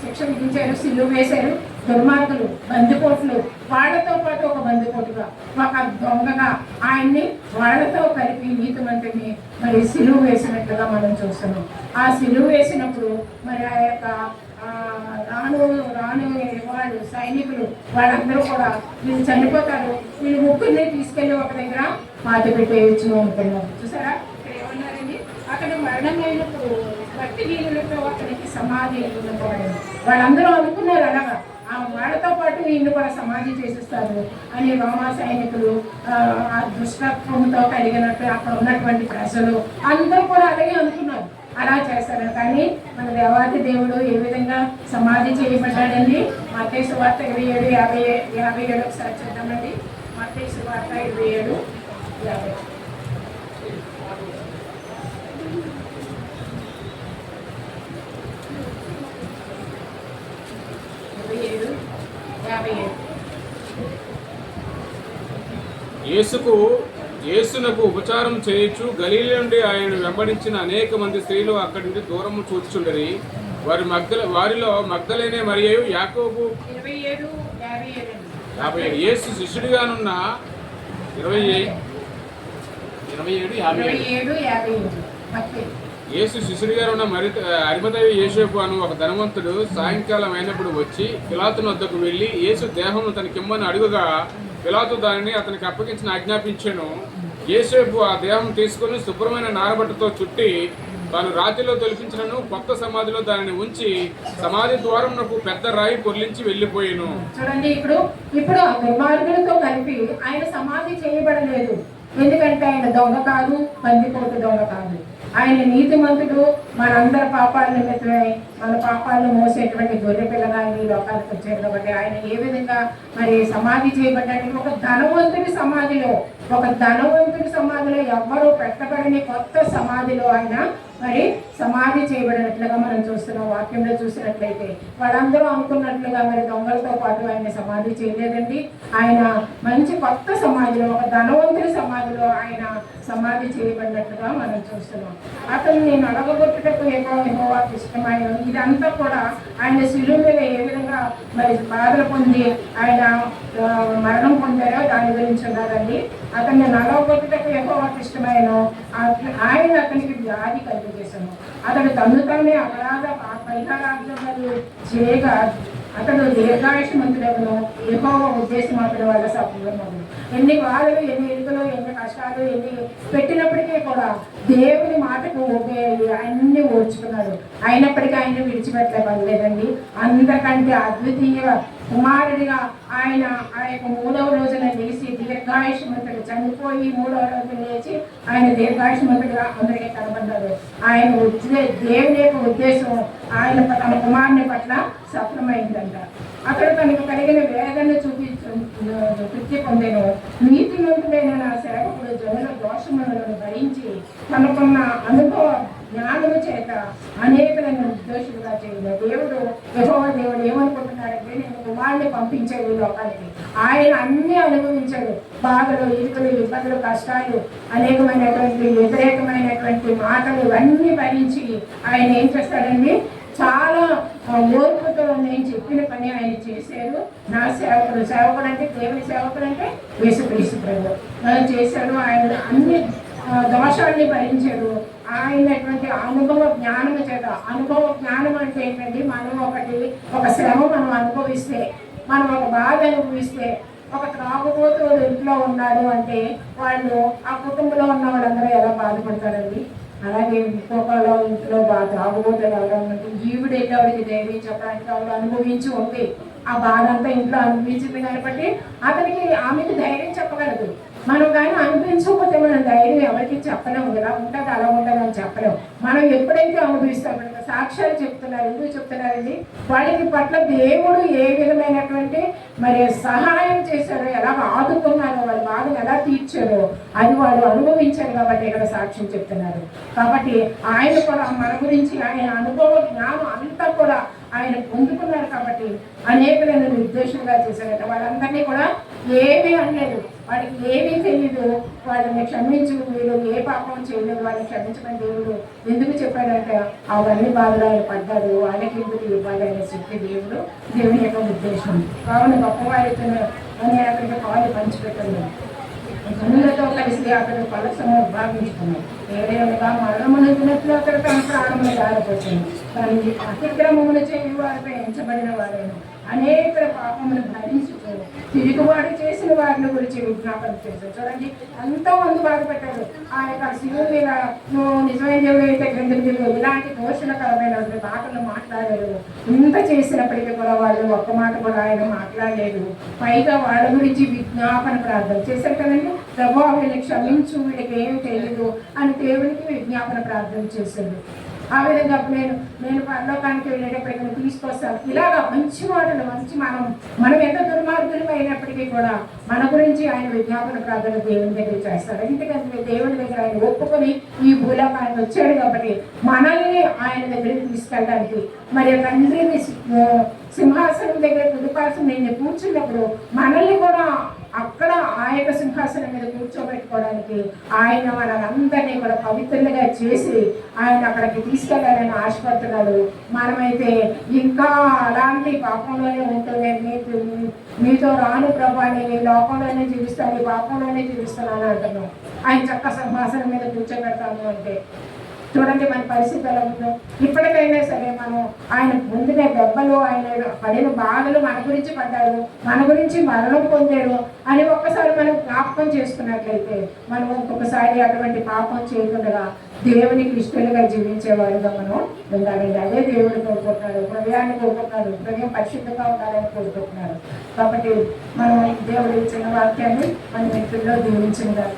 శిక్ష విధించారు, సిలువ వేశారు. దుర్మార్గులు, బందిపోట్లు, వాళ్ళతో పాటు ఒక బందిపోటుగా, ఒక దొంగగా ఆయన్ని వాళ్ళతో కలిపి నీతిమంతుని మరి సిలువ వేసినట్లుగా మనం చూస్తున్నాం. ఆ సిలువ వేసినప్పుడు మరి ఆ యొక్క రాను వాళ్ళు సైనికులు వాళ్ళందరూ కూడా వీళ్ళు చనిపోతారు, వీళ్ళు ముగ్గురిని తీసుకెళ్లి ఒక దగ్గర పాతి పెట్టేయచ్చు అనుకున్నారు. చూసారా ఇక్కడ ఏమన్నారండి, అక్కడ మరణం అయినప్పుడు భక్తి వీరులతో అక్కడికి సమాధి ఉండబడింది. వాళ్ళందరూ అనుకున్నారు అలాగా వాళ్ళతో పాటు వీళ్ళు కూడా సమాధి చేసేస్తారు అని రోమా సైనికులు, ఆ దుష్టత్వంతో కలిగినట్టు అక్కడ ఉన్నటువంటి ప్రజలు అందరూ కూడా అలాగే అనుకున్నారు. అలా చేస్తారు. కానీ మన దేవాది దేవుడు ఏ విధంగా సమాధి చేయబడ్డాడండి? మత్తయి సువార్త 27:57 ఒకసారి చూద్దామండి. మత్తయి సువార్త 27:50. యేసునకు ఉపచారం చేయొచ్చు గలీలీ నుండి ఆయన వెంబడించిన అనేక మంది స్త్రీలు అక్కడి నుండి దూరము చూచుచుండరి. వారిలో మగ్దలేనే మరియు యాకోబు 27:57 యేసు శిష్యుడిగానున్న 27:57 యేసు శిష్యుడిగా ఉన్న అరిమతయి యోసేపు అను ఒక ధనవంతుడు సాయంకాలం అయినప్పుడు వచ్చి పిలాతుని వద్దకు వెళ్ళి యేసు దేహమును తనకిమ్మని అడుగుగా పిలాతు దానిని అతనికి అప్పగించిన ఆజ్ఞాపించాను. యోసేపు ఆ దేహం తీసుకుని శుభ్రమైన నారబట్టతో చుట్టి తాను రాతిలో తొలిపించినను కొత్త సమాధిలో దానిని ఉంచి సమాధి ద్వారమునకు పెద్ద రాయి పొర్లించి వెళ్ళిపోయాను. చూడండి, ఇప్పుడు ఆ దుర్మార్గులతో కలిపి ఆయన సమాధి చేయబడలేదు. ఎందుకంటే ఆయన దొంగ కాదు, బందిపోటు దొంగ కాదు. ఆయన నీతిమంతుడు, మనందరి పాపాల నిమిత్తమై మన పాపాలను మోసేటువంటి గొర్రె పిల్లగా ఆయన ఈ లోకానికి వచ్చారు. కాబట్టి ఆయన ఏ విధంగా మరి సమాధి చేయబడ్డానికి ఒక ధనవంతుడి సమాధిలో ఎవ్వరూ పెట్టబడని కొత్త సమాధిలో ఆయన మరి సమాధి చేయబడినట్లుగా మనం చూస్తున్నాం. వాక్యంలో చూసినట్లయితే వాళ్ళందరూ అనుకున్నట్లుగా మరి దొంగలతో పాటు ఆయన సమాధి చేయలేదండి. ఆయన మంచి కొత్త సమాధిలో, ఒక ధనవంతుడి సమాధిలో ఆయన సమాధి చేయబడినట్లుగా మనం చూస్తున్నాం. అతను నేను అడగగొట్టుటకు యెహోవాకు ఇష్టమైన ఇదంతా కూడా ఆయన శిలువ మీద ఏ విధంగా మరి బాధలు పొంది ఆయన మరణం పొందారో దాని గురించి ఉన్నదండి. అతన్ని నడవగొట్టుటకు యెహోవాకు ఇష్టమైన ఆయన అతనికి వ్యాధి కలుగజేశాను. అతడు తను తానే అపరాధ పరిహారాలు చేయగా అతడు దీర్ఘాయుష్మంతుడను యెహోవా ఉద్దేశం అతడు వల్ల సఫలమగును. ఎన్ని బాధలు, ఎన్ని ఇరుకులు, ఎన్ని కష్టాలు ఎన్ని పెట్టినప్పటికీ కూడా దేవుని మాటకు అన్ని ఓర్చుకున్నాడు. అయినప్పటికీ ఆయన విడిచిపెట్టలేదండి. అందరికంటే అద్వితీయ కుమారుడిగా ఆయన ఆ యొక్క 3వ రోజున లేచి దీర్ఘాయుష్మంతుడు, చనిపోయి 3వ రోజున లేచి ఆయన దీర్ఘాయుష్మంతుడుగా అందరికీ కనబడ్డాడు. ఆయన దేవుని యొక్క ఉద్దేశం ఆయన తన కుమారుని పట్ల సఫలమైందంట. అతడు తనకు కలిగిన వేదనను తృప్తి పొందేను. నీతిమంతుడైన నా సేవకుడు జనుల దోషములను భరించి తనకున్న అనుభవ జ్ఞానము చేత అనేకలను నిర్దోషులుగా చేయలేదు. యెహోవా దేవుడు ఏమనుకుంటున్నాడంటే, నేను కుమారుని పంపించాడు ఈ లోకానికి. ఆయన అన్ని అనుభవించాడు. బాధలు, ఇరుకులు, ఇబ్బందులు, కష్టాలు, అనేకమైనటువంటి వ్యతిరేకమైనటువంటి మాటలు ఇవన్నీ భరించి ఆయన ఏం చేస్తాడండి, చాలా ఓర్పుతో నేను చెప్పిన పని ఆయన చేశారు. నా సేవకుడు అంటే దేవుని సేవకుడు అంటే యేసుక్రీస్తు ప్రభువు చేశాడు. ఆయన అన్ని దోషాన్ని భరించాడు. ఆయనటువంటి అనుభవ జ్ఞానం చేత, అనుభవ జ్ఞానం అంటే ఏంటండి, మనం ఒక శ్రమ మనం అనుభవిస్తే, మనం ఒక బాధ అనుభవిస్తే, ఒక త్రాగుబోతు ఇంట్లో ఉన్నాడు అంటే వాళ్ళు ఆ కుటుంబంలో ఉన్న వాళ్ళందరూ ఎలా బాధపడతారండి. అలాగే ఇంకొకళ్ళు ఇంట్లో త్రాగుబోతులు అంటే ఈవిడైతే ఆవిడకి ధైర్యం చెప్పడానికి ఆవిడ అనుభవించి ఉంది. ఆ బాధ అంతా ఇంట్లో అనుభవించింది కాబట్టి అతనికి ఆమెకి ధైర్యం చెప్పగలదు. మనం కానీ అనుభవించకపోతే మనం ధైర్యం ఎవరికి చెప్పలేము. ఇలా ఉంటుంది అలా ఉంటుంది అని చెప్పలేము. మనం ఎప్పుడైతే అనుభవిస్తాం, సాక్ష్యాలు చెప్తున్నారు. ఎందుకు చెప్తున్నారండి, వాళ్ళకి పట్ల దేవుడు ఏ విధమైనటువంటి మరి సహాయం చేశారో, ఎలా ఆదుకున్నారో, వాళ్ళ బాధను ఎలా తీర్చారో అది వాళ్ళు అనుభవించారు కాబట్టి ఇక్కడ సాక్ష్యం చెప్తున్నారు. కాబట్టి ఆయన కూడా మన గురించి ఆయన అనుభవ జ్ఞానం అంతా కూడా ఆయన పొందుకున్నారు కాబట్టి అనేకలను నిర్దేశంగా చేశారట. వాళ్ళందరినీ కూడా ఏమీ అనలేదు. వాడికి ఏమీ తెలియదు, వాళ్ళని క్షమించు, వీళ్ళు ఏ పాపం చేయలేదు, వాళ్ళని క్షమించమని దేవుడు ఎందుకు చెప్పాడంటే అవన్నీ బాధలు ఆయన పడ్డాడు, వాళ్ళకి ఎందుకు ఇవ్వాలి అనే చెప్పి దేవుని యొక్క ఉద్దేశం. కావున గొప్పవారితో అని అక్కడికి పాలు పంచిపెట్టాడు, కన్నులతో కలిసి అతడు కలసము భావించుకున్నాడు. ఏడేళ్ళుగా మరణమునొచ్చినట్లు అతడు తన ప్రాణములు జారిపోతుంది. కానీ అతిక్రమములు చేయు వారిపై ఎంచబడిన వారైనా అనేక పాపములు భరించుతూ తిరుగుబాటు చేసిన వారిని గురించి విజ్ఞాపన చేశారు. చూడండి, ఎంతో మంది బాధపెట్టారు. ఆ యొక్క శివుని మీద నువ్వు నిజమైన దేవుడు అయితే క్రిందకి ఇలాంటి దోషణకరమైన మాటలు మాట్లాడారు. ఇంత చేసినప్పటికీ కూడా వాళ్ళు ఒక్క మాట కూడా ఆయన మాట్లాడలేదు. పైగా వాళ్ళ గురించి విజ్ఞాపన ప్రార్థన చేశారు కదండి. ప్రభువా వీళ్ళని క్షమించు, వీళ్ళకి ఏమి తెలియదు అని దేవునికి విజ్ఞాపన ప్రార్థన చేశాడు. ఆ విధంగా నేను పరలోకానికి వెళ్ళేటప్పటికీ తీసుకొస్తాను. ఇలాగా మంచి మాటలు మనం ఎంత దుర్మార్గులు అయినప్పటికీ కూడా మన గురించి ఆయన విజ్ఞాపన ప్రార్థన దేవుని దగ్గర చేస్తాడు. ఎందుకంటే దేవుని దగ్గర ఆయన ఒప్పుకొని ఈ భూలోకానికి వచ్చాడు కాబట్టి మనల్ని ఆయన దగ్గరికి తీసుకెళ్ళడానికి, మరి తండ్రిని సింహాసనం దగ్గర కుడిపాసం నేను కూర్చున్నప్పుడు మనల్ని కూడా అక్కడ ఆ యొక్క సింహాసనం మీద కూర్చోబెట్టుకోవడానికి ఆయన మనందరినీ కూడా పవిత్రులుగా చేసి ఆయన అక్కడికి తీసుకెళ్ళాలని ఆశపడుతున్నాడు. మనమైతే ఇంకా అలాంటి పాపంలోనే ఉంటూనే మీతో రాను ప్రభా, నేను ఈ లోకంలోనే జీవిస్తాను, ఈ పాపంలోనే జీవిస్తున్నాను అంటున్నాం. ఆయన చక్క సింహాసనం మీద కూర్చోబెడతాను అంటే చూడండి మన పరిస్థితి ఎలా ఉందో. ఇప్పటికైనా సరే మనం ఆయన పొందిన దెబ్బలు, ఆయన పడిన బాధలు మన గురించి పడ్డారు, మన గురించి మరణం పొందారు అని ఒక్కసారి మనం జ్ఞాపకం చేసుకున్నట్లయితే మనం ఒక్కొక్కసారి అటువంటి పాపం చేయకుండా దేవునికి ఇష్టలుగా జీవించేవారుగా మనం ఉండాలండి. అదే దేవుడు కోరుకుంటున్నాడు, హృదయాన్ని కోరుకుంటున్నాడు, హృదయం పరిశుద్ధంగా ఉండాలని కోరుకుంటున్నాడు. కాబట్టి మనం దేవుడు ఇచ్చిన వాక్యాన్ని మన మిత్రుల్లో దీవించిందా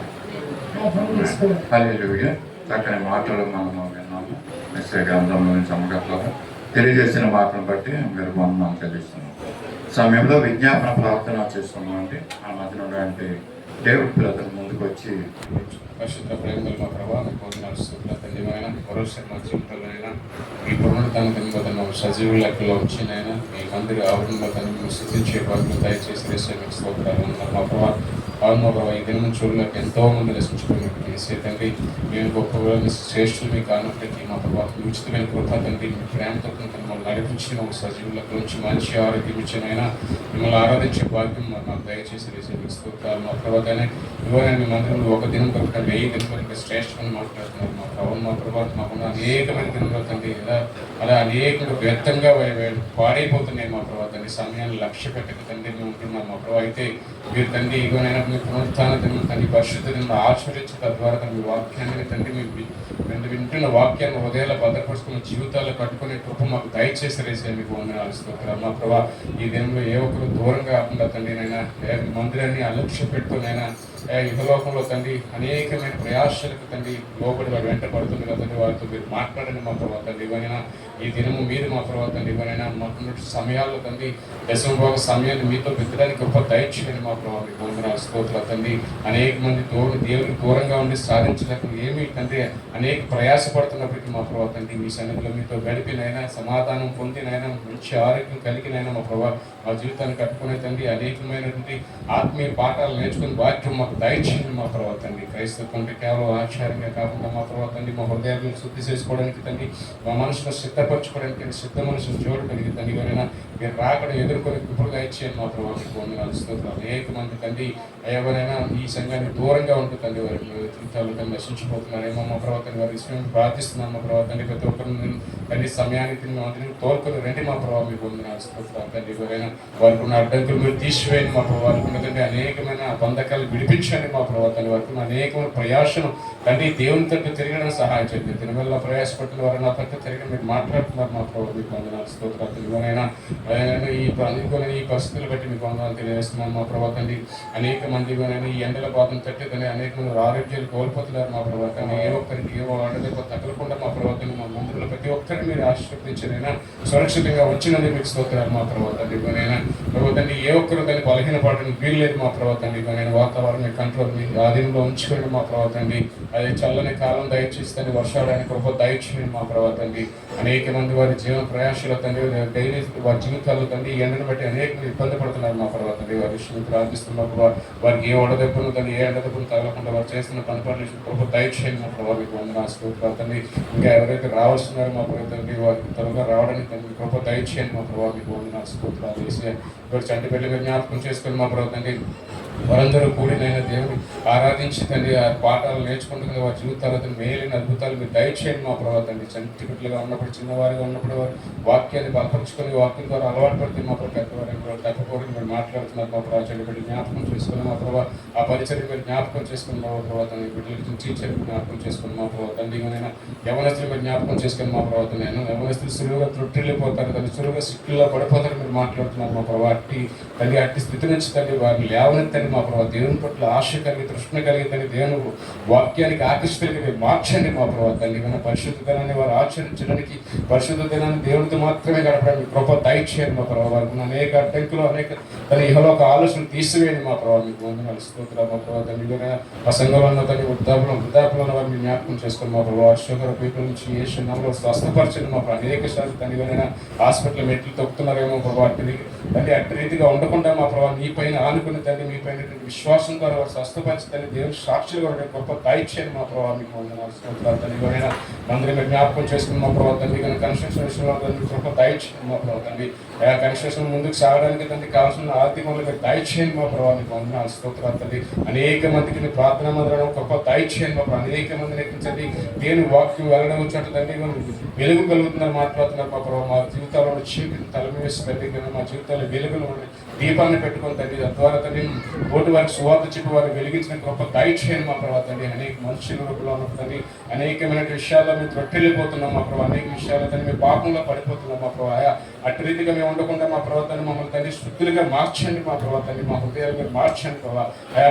హల్లెలూయా. చక్కని మాటలు మనము విన్నాము. యెషయా గ్రంథంలో నుంచి అమ్మగట్లుగా తెలియజేసిన మాటను బట్టి మీరు వందనాలు చెల్లిస్తున్నాం. సమయంలో విజ్ఞాపన ప్రార్థన చేస్తున్నాం. అంటే ఆ మధ్యన ఉన్నటువంటి దేవుడి పిల్లలు ముందుకు వచ్చి పరిశుద్ధ ప్రేమలు మా ప్రభావం పొందినారు. తండ్రిమైన భరోసా మా జీవితంలోనైనా మీ పునరుద్ధరణ తినబోతున్న సజీవ లెక్కలో వచ్చినైనా మీ మందిర ఆవరణలో తను మేము స్థితించే వారిని దయచేసి వేసే మీకు స్తోత్రాలు. మా ప్రభావ అవును మా ప్రభావ ఈ దినం చూడలేక ఎంతో మంది రచించుకున్నట్టు వేసే తండ్రి మేము గొప్ప శ్రేష్ఠులు మీకు కానప్పటికీ మా ప్రభావ ఉచితమైన కృప తండ్రి మీ ప్రేమతో మిమ్మల్ని నడిపించిన ఒక సజీవ లెక్క నుంచి మంచి ఆరోగ్యం ఇచ్చినైనా మిమ్మల్ని ఆరాధించే భాగ్యం మాకు దయచేసి వేసే మీకు స్తోత్రాలు. మా ప్రభావనే ఇవ్వని మీ మందిరంలో ఒక దినం కనుక 1000 దినం శ్రేష్టమని మాట్లాడుతున్నారు. మా ప్రభావం మా ప్రభావం మాకున్న అనేకమైన దినంలో తండ్రి అలా అనేక వ్యర్థంగా పాడైపోతున్నాయి. మా ప్రభావ తండ్రి సమయాన్ని లక్ష్య పెట్టక తండ్రి మేము ఉంటున్నాం. మా ప్రభావ అయితే మీరు తండ్రి ఇవనైనా మీ పునరుత్థాన దినం తండ్రి పరిశుద్ధ దినం ఆచరించి తద్వారా మీ వాక్యాన్ని తండ్రి మేము వింటున్న వాక్యాన్ని హృదయాల భద్రపరుచుకున్న జీవితాలు కట్టుకునే కృప మాకు దయచేసి రేసే మీకు వందనాలు స్తోత్రాలు. మా ప్రభావ ఈ దినంలో ఏ ఒక్కరు దూరంగా కాకుండా తండ్రి నైనా మందిరాన్ని అలక్ష్య పెడుతూనైనా యుగలోకంలో తండ్రి అనేకమైన ప్రయాసాలకు తండ్రి లోపలి వారు వెంట పడుతుంది కదండి. వారితో మీరు మాట్లాడండి మా ప్రభావ తండ్రి. ఇవనైనా ఈ దినము మీరు మా ప్రభావ తండ్రి ఇవనైనా మాకున్న సమయాల్లో తండ్రి దశమభాగ సమయాన్ని మీతో పెట్టడానికి గొప్ప దయచేయండి మా ప్రభావ మీకు వందనాలు స్తోత్రాలు తండ్రి. అనేక మంది దేవుడికి దూరంగా ఉండి సాధించలేక ఏమి తండ్రి అనేక ప్రయాసపడుతున్నప్పటికీ మా ప్రభావ తండ్రి మీ సన్నిధిలో మీతో గడిపినైనా సమాధానం పొందినైనా మంచి ఆరోగ్యం కలిగినైనా మా ప్రభావ మా జీవితాన్ని కట్టుకునే తండ్రి అనేకమైనటువంటి ఆత్మీయ పాఠాలు నేర్చుకుని వాక్యం మాకు దయచేయండి మా ప్రభావ తండ్రి. క్రైస్తవం కేవలం ఆచారంగా కాకుండా మా ప్రభావ తండ్రి మా హృదయాలను శుద్ధి చేసుకోవడానికి తండ్రి మా మనసును సిద్ధపరచుకోవడానికి సిద్ధ మనసును చూడడానికి తండ్రి ఎవరైనా మీరు రాకడ ఎదుర్కొని కృపగా ఇచ్చేయండి మా ప్రభావ మీకు వందనాలు స్తోత్రాలు. అనేక మంది తండ్రి ఎవరైనా ఈ సంఘానికి దూరంగా ఉంటుంది తండ్రి వారి జీవితాలు తండ్రి నశించిపోతున్నారేమో మా ప్రభావ తండ్రి వారి విషయం ప్రార్థిస్తున్నాం మా ప్రభావ తండ్రి. ప్రతి ఒక్కరిని తండ్రి సమయానికి అందరినీ తోలుకొని రండి మా ప్రభావ మీకు వందనాలు స్తోత్రాలు తండ్రి. ఎవరైనా వారికి ఉన్న అడ్డంకులు మీరు తీసివేయండి మా ప్రభావ. వారికి ఉన్న తండ్రి అనేకమైన బంధకాలు విడిపించండి మా ప్రభావ తండ్రి. వారికి ఉన్న అనేకమైన ప్రయాసను తండ్రి దేవుని తట్టు తిరగడం సహాయం చేయండి. తిరుమల ప్రయాసపడుతున్న వారు నా తట్టు తిరిగి మీరు మాట్లాడుతున్నారు మా ప్రభావ మీకు వందనాలు స్తోత్రాలు. ఎవరైనా ఈ పరిస్థితులు బట్టి మీకు వందనాలు తెలియజేస్తున్నాను మా ప్రభావ తండ్రి. అనేక మంది ఈ ఎండల బాధను తట్టి తండ్రి అనేక మంది ఆరోగ్యాలు కోల్పోతున్నారు మా ప్రభావ తండ్రి. ఏ ఒక్కరికి ఏ ఆడలేక తగలకుండా మా ప్రభావ తండ్రి మా మందులు ప్రతి ఒక్కరిని మీరు ఆశీర్వదించనైనా సురక్షితంగా వచ్చినది మీకు స్తోత్రాలు మా ప్రభావ తండ్రి. ఇవనైనా ప్రభావ తండ్రి ఏ ఒక్కరు దాన్ని బలహీన పడడానికి వీలు లేదు మా ప్రభావ తండ్రి. ఇవనైనా వాతావరణం మీ కంట్రోల్ మీ ఆధీనంలో ఉంచుకోండి మా ప్రభావ తండ్రి. అదే చల్లని కాలం దయచేసి తండ్రి, వర్షాడానికి కృప దయచేయండి మా ప్రభావ తండ్రి. అనేక మంది వారి జీవన ప్రయాసాల తండ్రి, డైలీ వారి జీవితాల్లో తండ్రి ఎండను బట్టి అనేక మంది ఇబ్బంది పడుతున్నారు మా ప్రభావ తండ్రి. వారి విషయం ప్రార్థిస్తున్న ప్రభావ, వారికి ఏ వడదెబ్బను తండ్రి, ఏ ఎండదెబ్బను తగలకుండా వారు చేస్తున్న పని పనులు కృప దయచేయండి మా ప్రభావ. మీకు వందనాలు స్తోత్రాలు తండ్రి. ఇంకా ఎవరైతే రావాల్సినారో మా ప్రభావ తండ్రి, వారికి త్వరగా రావడానికి తండ్రి కృప దయచేయండి మా ప్రభావ. మీకు వందనాలు స్తోత్రాలు చేసి ఇక్కడ చంటి పెళ్లిగా జ్ఞాపకం చేసుకొని మా ప్రభావ తండ్రి, వారందరూ కూడినైనా దేవుని ఆరాధించి తండ్రి, ఆ పాఠాలు నేర్చుకుంటున్న వారి జీవితాలు తండ్రి మేలైన అద్భుతాలు మీరు దయచేయండి మా ప్రభావ తండ్రి. చంటి బిడ్డలుగా ఉన్నప్పుడు, చిన్నవారిగా ఉన్నప్పుడు వారు వాక్యాన్ని బలపరుచుకొని వాక్యం ద్వారా అలవాటు పడుతుంది మా ప్రభావ. పెద్దవారు తప్పకూడదు మీరు మాట్లాడుతున్నారు మా ప్రభావ. చంటి బిడ్డలు జ్ఞాపకం చేసుకుని మా ప్రభావ, ఆ పరిచయం మీరు జ్ఞాపకం చేసుకుని మా ప్రభావ తండ్రి. బిడ్డలకి టీచర్ జ్ఞాపకం చేసుకుని మా ప్రభావ తండ్రి. నేను యవనస్తులు మీరు జ్ఞాపకం చేసుకుని మా ప్రభావ. నేను యవనస్తులు సులువుగా త్రుట్టిల్లిపోతారు తండ్రి, సులువుగా సిక్కుల్లో పడిపోతారు మీరు మాట్లాడుతున్నారు మా ప్రభావ. అట్టి స్థితి నుంచి తండ్రి వారిని లేవనెత్తండి మా ప్రభావ. దేవుని పట్ల ఆశ కలిగి, తృష్ణ కలిగి తండ్రి, దేవుని వాక్యానికి ఆకర్షితులకి మీరు మార్చండి మా ప్రభావ తండ్రి. మన పరిశుద్ధ దినాన్ని వారు ఆచరించడానికి, పరిశుద్ధ దినాన్ని దేవునితో మాత్రమే గడపడానికి కృప దయచేయండి మా ప్రభావ. వారికి అనేక అడ్డంకులు, అనేక తన ఇహలోక ఆలోచనలు తీసివేయండి మా ప్రభావ. మీకు వందనాలు స్తోత్రాలు మా ప్రభావ తండ్రి. ఆ సంఘంలో ఉన్న తల్లి వృద్ధాపులో ఉన్న వారిని జ్ఞాపకం చేసుకుని మా ప్రభావ. షుగర్ పీపుల్ నుంచి ఏ క్షణంలో స్వస్థపరచండి మా ప్రభావ. అనేక సార్లు తండ్రి హాస్పిటల్ మెట్లు తొక్కుతున్నారేమో ప్రభావ. తండ్రి అట్టి రీతిగా ఉండకుండా మా ప్రభావ మీ పైన ఆనుకుని తండ్రి, మీ పైన విశ్వాసం ద్వారా వారు స్వస్థపరిచి తండ్రి దేవుని సాక్షులుగా ఉండే గొప్ప దయచేయండి మా ప్రభావ. మీకు వందనాలు స్తోత్రాలు తండ్రి. ఎవరైనా మందిరం జ్ఞాపకం చేసుకుని మా ప్రభావ తండ్రి, కానీ కన్స్ట్రక్షన్ విషయంలో తండ్రి గొప్ప దయచేయండి మా ప్రభావ తండ్రి. ఆ కన్స్ట్రక్షన్ ముందుకు సాగడానికి తండ్రి కావాల్సిన ఆర్థిక మీరు దయచేయండి మా ప్రభావ. మీకు వందనాలు స్తోత్రాలు తండ్రి. అనేక మందికి మీ ప్రార్థన మందిరం గొప్ప దయచేయండి మా ప్రభావ. అనేక మందిని ఎక్కించండి, దేవుని వాక్యం వెళ్ళడం వచ్చినట్టు తండ్రి వెలుగు కలుగుతున్నారు మాట్లాడుతున్నారు మా ప్రభావ. మా జీవితాల్లో చీకటి తలమి వేసి తండ్రి, మా జీవితాల్లో వెలుగులు దీపాన్ని పెట్టుకుని తండ్రి, తద్వారా తండ్రి ఓటు వారికి సువార్త చెప్పి వారు వెలిగించిన గొప్ప దయచేయండి మా ప్రభావ తండ్రి. అనేక మనుషుల రూపంలో ఉన్నప్పుడు తండ్రి, అనేకమైన విషయాల్లో మేము త్రొట్టెళ్ళిపోతున్నాం మా ప్రభావ. అనేక విషయాలు తండ్రి మేము పాపంలో పడిపోతున్నాం మా ప్రభావ. అట్టి రీతిగా మేము ఉండకుండా మా ప్రభావ తండ్రి మమ్మల్ని తండ్రి శుద్ధులుగా మార్చండి మా ప్రభావ తండ్రి. మా హృదయాలు మీరు మార్చండి ప్రభావ.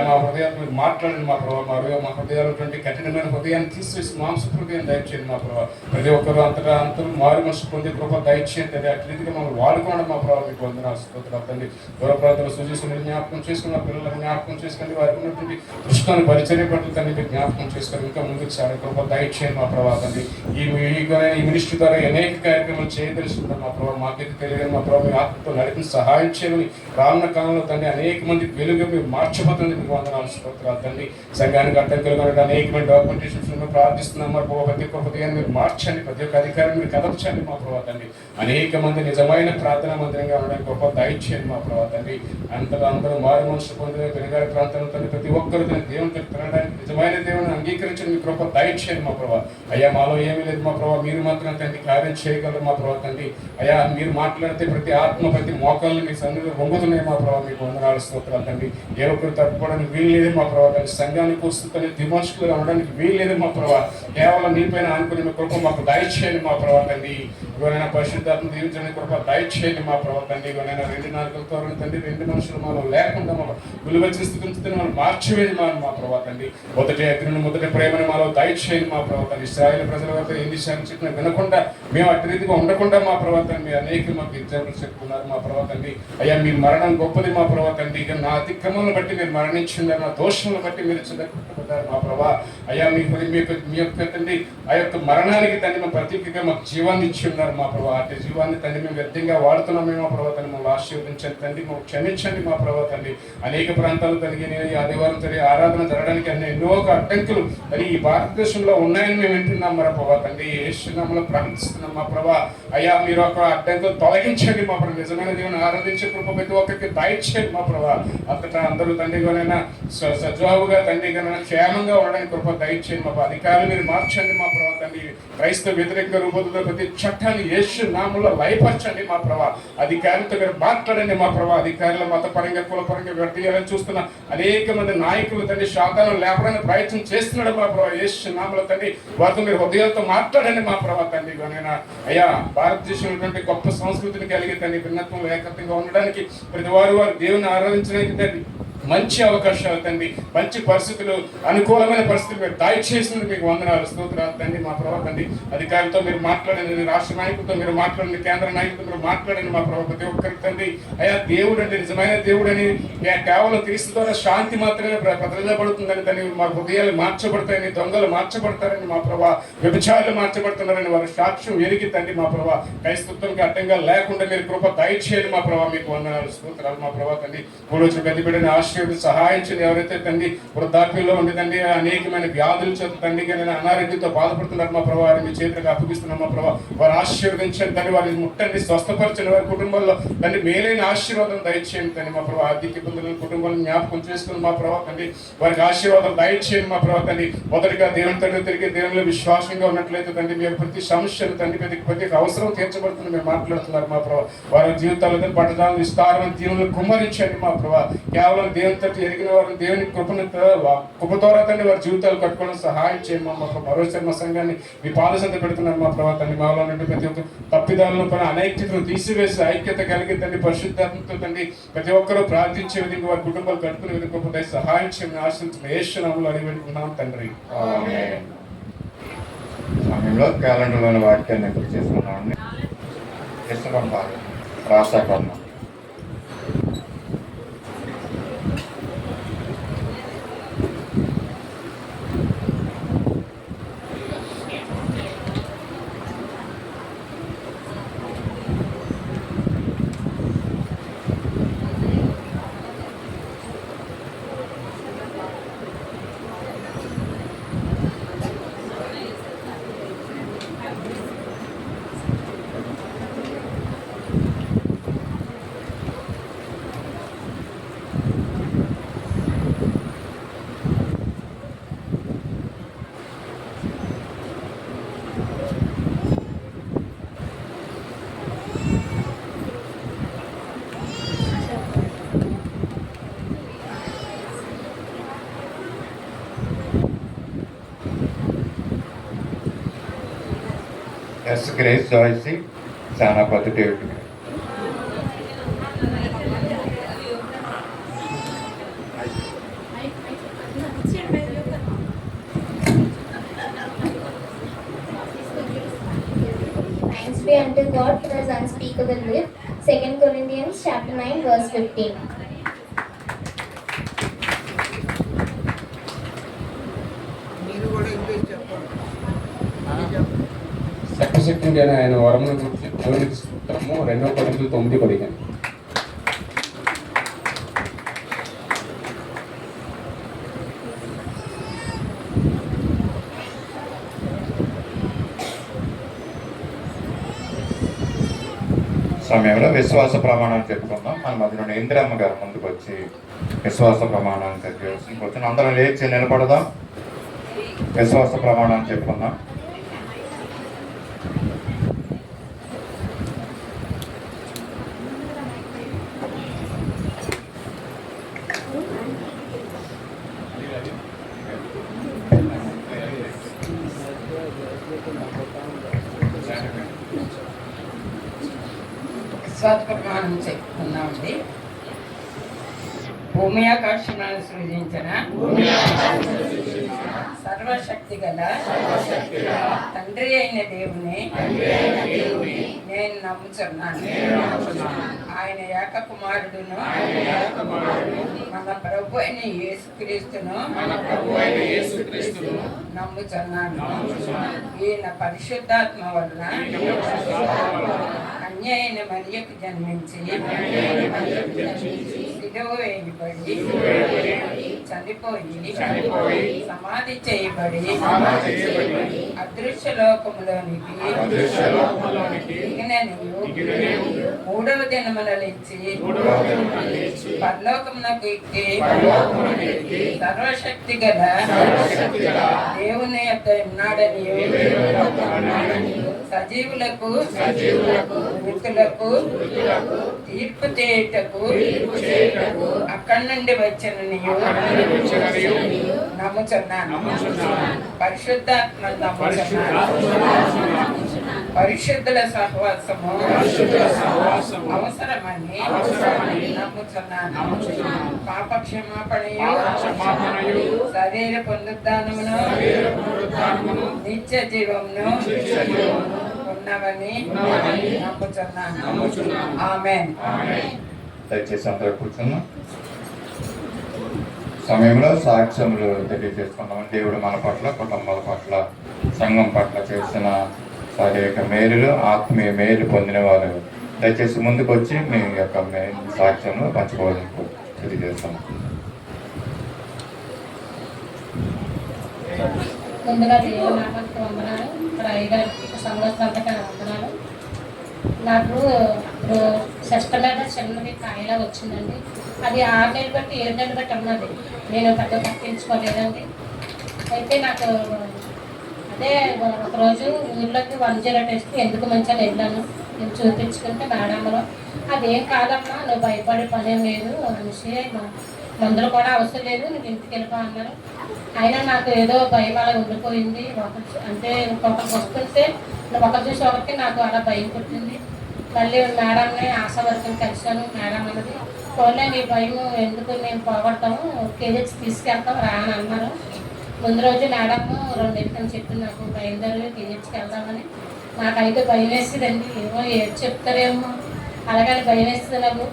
మా హృదయాలు మీరు మాట్లాడండి మా ప్రభావ. మా హృదయాలు కఠినమైన హృదయాన్ని తీసేసి మాంస హృదయం దయచేయండి మా ప్రభావ. ప్రతి ఒక్కరు అంతరు మారు మనసు పొందే కృప దయచేయండి. అట్టి రీతిగా మమ్మల్ని వాడుకోండి మా ప్రభావ. మీకు వందనాలు స్తోత్రాలు తండ్రి. దూర ప్రాంతాలు సూచిస్తున్న జ్ఞాపకం చేసుకున్న పిల్లలకు జ్ఞాపకం చేసుకుని, వారికి ఉన్నటువంటి దృష్టాన్ని పరిచర్య పట్ల తండ్రి జ్ఞాపకం చేసుకొని ఇంకా ముందుకు సాగే కృప దయచేయండి మా ప్రభావ తండ్రి. ఈ మినిస్ట్రీ ద్వారా అనేక కార్యక్రమాలు చేయదలుచుకుంటాం మా ప్రభావ. మాకైతే తెలియదు మా ప్రభావ. మీ ఆత్మతో నడిపిన సహాయం చేయమని రానున్న కాలంలో తండ్రి అనేక మంది వెలుగుగా మీరు మార్చబోతుంది. మీకు వందనాలు స్తోత్రాలు తండ్రి. సంఘానికి అడ్డంకులు కనుక అనేకమైన డాక్యుమెంటేషన్స్ ప్రార్థిస్తున్నాం మా ప్రభావ. ప్రతి ఒక్క హృదయాన్ని మీరు మార్చండి, ప్రతి ఒక్క అధికారాన్ని మీరు కదపచండి మా ప్రభావ తండ్రి. అనేక మంది నిజమైన ప్రార్థనా మందిరంగా ఉండడానికి గొప్ప దయచేయండి మా ప్రభావ తండ్రి. అంతగా అందరూ మారు మనసు పొందిన పెనుగాడి ప్రాంతంలో తండ్రి ప్రతి ఒక్కరు దేవుని తినడానికి నిజమైన దేవుని అంగీకరించండి మీ కృప దయచేయండి మా ప్రభావ. అయ్యా మాలో ఏమీ లేదు మా ప్రభావ, మీరు మాత్రం తండ్రి కార్యం చేయగలరు మా ప్రభావ తండ్రి. అయ్యా మీరు మాట్లాడితే ప్రతి ఆత్మ ప్రతి మోకాలను మీ సన్నిధిలో రొంగుతున్నాయి మా ప్రభావ. మీకు వందనాలు స్తోత్రాలు తండ్రి. ఏ ఒక్కరు తప్పుకోవడానికి వీలు లేదు మా ప్రభావ తండ్రి. సంఘానికి వస్తుందని దిమోషకులుగా ఉండడానికి వీలు లేదు మా ప్రభావ. కేవలం నీ పైన అనుకుని మీ కృప మాకు దయచేయండి మా ప్రభావ తండ్రి. ఎవరైనా పరిశుద్ధాత్మ దీవించడానికి కృప దయచేయండి మా ప్రభావ తండ్రి. ఎవరైనా రెండు నాలుగులతో తండ్రి రెండు మనుషులు మనం లేకుండా మా విలువచ్చిన స్థితి నుంచి మనం మార్చివేది మా ప్రభావ తండ్రి. మొదటి అగ్ని మొదటి ప్రేమను మాలో దయచేయండి మా ప్రభావ తండ్రి. ఇశ్రాయేలు ప్రజల వద్ద ఎన్ని విషయాలు చెప్పినా వినకుండా మేము అట్టి రీతిగా ఉండకుండా మా ప్రభావ తండ్రి అనేక మాకు ఎగ్జాంపుల్స్ చెప్తున్నారు మా ప్రభావ తండ్రి. అయ్యా మీ మరణం గొప్పది మా ప్రభావ తండ్రి. ఇక నా అతిక్రమాలను బట్టి మీరు మరణించున్నారు, నా దోషములను బట్టి మీరు చిన్నపడ్డారు మా ప్రభావ. అయ్యా మీ యొక్క తండ్రి ఆ యొక్క మరణానికి తండ్రి మేము ప్రతీకగా మాకు జీవాన్ని ఇచ్చి ఉన్నారు మా ప్రభావ. అటు జీవాన్ని తండ్రి మేము వ్యర్థంగా వాడుతున్నామే మా ప్రభావ తండ్రి. మమ్మల్ని ఆశీర్వదించండి తండ్రి, మాకు క్షమించండి మా ప్రభావ తండ్రి. అనేక ప్రాంతాలు తరిగి ఆదివారం తరిగి ఆరాధన జరగడానికి ఎన్నో అడ్డంకులు మరి ఈ భారతదేశంలో ఉన్నాయని మేము వింటున్నాం మా ప్రభావ తండ్రి. యేసునామములో ప్రార్థిస్తున్నాం మా ప్రభావ. అయ్యా మీరు ఒక అడ్డంకులు తొలగించండి మా ప్రభావ. నిజమైన దేవుని ఆరాధించే కృప ప్రతి ఒక్కరికి దయచేయండి మా ప్రభావ. అంతటా అందరూ తండ్రిగానైనా సజావుగా తండ్రిగానైనా క్షేమంగా ఉండడానికి కృప దయచేయండి మా ప్రభావ. అధికారులు మీరు మార్చండి మా ప్రభావ తండ్రి. క్రైస్తవ వ్యతిరేక రూపంలో ప్రతి చట్టాన్ని యేసు నామములో లయపరచండి మా ప్రభావ. అధికారులతో మీరు మాట్లాడండి మా ప్రభావ. అధికారుల మతపరంగా కులపరంగా వ్యర్థియాలని చూస్తున్న అనేక మంది నాయకులు తండ్రి శాతాలను లేపడానికి ప్రయత్నం చేస్తున్నాడు మా ప్రభావ. యేసు నామములో తండ్రి వారితో మీరు హృదయాలతో మాట్లాడండి మా ప్రభావ తండ్రి. అయ్యా భారతదేశంలో గొప్ప సంస్కృతిని కలిగి తండ్రి భిన్నత్వంలో ఏకత్వంగా ఉండడానికి ప్రతి వారు దేవుని ఆరాధించడానికి తండ్రి మంచి అవకాశాలు తండ్రి, మంచి పరిస్థితులు, అనుకూలమైన పరిస్థితులు మీరు దయచేసినందుకు మీకు వందనాలు, స్తోత్రాలు తండ్రి. మా ప్రభావ తండ్రి అధికారులతో మీరు మాట్లాడండి, రాష్ట్ర నాయకులతో మీరు మాట్లాడండి, కేంద్ర నాయకులతో మీరు మాట్లాడండి. మా ప్రభావ ప్రతి ఒక్కరికి తండ్రి అయ్యా దేవుడు అంటే నిజమైన దేవుడు అని, కేవలం క్రీస్తు ద్వారా శాంతి మాత్రమే ప్రదర్శించబడుతుందని తండ్రి, మా హృదయాలు మార్చబడతాయని, దొంగలు మార్చబడతారని, మా ప్రభావ వ్యభిచారులు మార్చబడుతున్నారని వారి సాక్ష్యం ఎరిగి తండ్రి మా ప్రభావ క్రైస్తత్వానికి అడ్డంగా లేకుండా మీరు కృప దయచేయండి. మా ప్రభావ మీకు వందనాలు, స్తోత్రాలు. మా ప్రభావ తండ్రి మూడు వచ్చిన పెద్ద బిడ్డని ఆశీర్వదించి సహాయించండి. ఎవరైతే తండ్రి వృద్ధాప్యంలో ఉండి తండ్రి అనేకమైన వ్యాధుల చేత తండ్రి అనారోగ్యంతో బాధపడుతున్నారు మా ప్రభావ, వారిని మీ చేతులకు అప్పగిస్తున్నాం. మా ప్రభావ వారు ఆశీర్వదించండి తండ్రి, వారిని ముట్టండి, స్వస్థపరచండి. వారి కుటుంబంలో తండ్రి మేలైన ఆశీర్వాదం దయచేయండి తండ్రి. మా ప్రభావ ఆర్థిక ఇబ్బందులను కుటుంబాలను జ్ఞాపకం చేసుకుని మా ప్రభావ తండ్రి వారికి ఆశీర్వాదం దయచేయండి. మా ప్రభావ తండ్రి మొదటిగా దేవుని తండ్రి తిరిగి దేవునిలో విశ్వాసంగా ఉన్నట్లయితే తండ్రి మేము ప్రతి సమస్యను తండ్రి ప్రతి అవసరం తీర్చబడుతుంది మేము మాట్లాడుతున్నారు. మా ప్రభావ వారి జీవితాల్లో పట్టణాలను విస్తారమైన దీవులను కుమ్మరించండి. మా ప్రభావ కేవలం దేవుని తట్టు ఎరిగిన వారు దేవుని కృపతోరా తండ్రి వారి జీవితాలు కట్టుకోవడం సహాయం చేయండి. మా మరోసారి మా సంఘాన్ని మీ పాదసంత పెడుతున్నారు. మా ప్రభావ తండ్రి మాలో నుండి ప్రతి ఒక్క తప్పిదాలను పైన అనైక్యతను తీసివేసి ఐక్యత కలిగి తండ్రి పరిశుద్ధాత్మతో తండ్రి ప్రతి ఒక్కరూ ప్రార్థించే విధంగా వారి కుటుంబాలు కట్టుకునే విధంగా సహాయం చేయమని ఆశించిన యేసునామములో అడిగి పెట్టుకున్నాం తండ్రి. సమయంలో క్యాలెండర్లోని వాక్యాన్ని ఎంపిక చేసుకున్నామండి. రాష్ట్రకరణ S Grace Joicy Sanapathi David. Thanks be unto God for his unspeakable gift. 2 Corinthians chapter 9 verse 15. శక్తిశక్తి అని ఆయన వరముల గురించి దేవునికి స్తోత్రము. 2 కొరింథీయులు 9:15. సమయంలో విశ్వాస ప్రమాణాన్ని చెప్పుకుందాం. మన మధ్యలో ఇందిరమ్మ గారు ముందుకు వచ్చి విశ్వాస ప్రమాణాన్ని చెప్పి అందరం లేచి నిలబడదాం. విశ్వాస ప్రమాణాన్ని చెప్పుకుందాం. విశ్వాస ప్రమాణం చెప్పుకున్నామండి. భూమి ఆకాశాలను సృజించిన సర్వశక్తి గల తండ్రి అయిన దేవుని నేను నమ్ముచున్నాను. ఆయన ఏక కుమారుడును మన ప్రభు అయిన యేసుక్రీస్తును నమ్ముచున్నాను. ఈయన పరిశుద్ధాత్మ వలన కన్య అయిన మరియకు జన్మించి సిలువ వేయబడి చనిపోయి సమాధి చేయబడి అదృశ్య లోకములోనికి మూడవ దినమున లేచి పరలోకమునకు ఎక్కి సర్వశక్తి గల దేవుని యొక్క ఉన్నాడని సజీవులకు మృతులకు తీర్పు చేయుటకు అక్కడి నుండి వచ్చిన నమ్ముచున్నాను. పరిశుద్ధాత్మను నమ్ముచున్నాను. పరిశుద్ధుల సహవాసము అవసరమని నమ్ముచున్నాను. పాప క్షమాపణయు శరీర పునరుద్ధానమును నిత్య జీవమును ఉన్నవని నమ్ముచున్నాను. ఆమేన్. దయచేసి అందరూ కూర్చున్నాం. సమయంలో సాక్ష్యములు తెలియజేసుకున్నాం. దేవుడు మన పట్ల, కుటుంబాల పట్ల, సంఘం పట్ల చేసిన శారీరక మేలులు, ఆత్మీయ మేలు పొందిన వారు దయచేసి ముందుకు వచ్చి మీ యొక్క సాక్ష్యము పంచుకోవాలని తెలియజేస్తాం. ముందుగా దేవుడు నామానికి వందనాలు. ఇక్కడ అయ్యగారికి సంవత్సరాలకి వందనాలు. నాకు సిస్టమ్ మీద చిన్నది కాయలా వచ్చిందండి. అది 6 నెలలు బట్టి 7 నెలలు బట్టి ఉన్నది. నేను పెద్ద పట్టించుకోలేదండి. అయితే నాకు అదే ఒకరోజు ఊళ్ళోకి 108 వేస్తే ఎందుకు మంచిగా వెళ్ళాను. నేను చూపించుకుంటే మేడంలో అదేం కాదమ్మా, నువ్వు భయపడే పనేం లేదు అనేసి, మందులు కూడా అవసరం లేదు, నువ్వు ఇంటికి వెళ్ళిపో అన్నారు. అయినా నాకు ఏదో భయం అలా ఉండిపోయింది. అంటే ఇంకొకరికి వస్తుంటే ఒకరు చూసి ఒకరికి నాకు అలా భయం పుట్టింది. మళ్ళీ మేడంని ఆశా వర్గం కలిశాను. మేడం అన్నది, పోలే నీ భయం ఎందుకు, మేము పోగొడతాము, కేజీహెచ్ తీసుకెళ్తాం రా అని అన్నారు. ముందు రోజు మేడం 2 ఎక్కని చెప్పి నాకు బయలుదేరి కేజీహెచ్కి వెళ్దామని. నాకైతే భయం వేస్తుందండి. ఏమో ఏది చెప్తారేమో అలాగని భయం వేస్తుంది నాకు.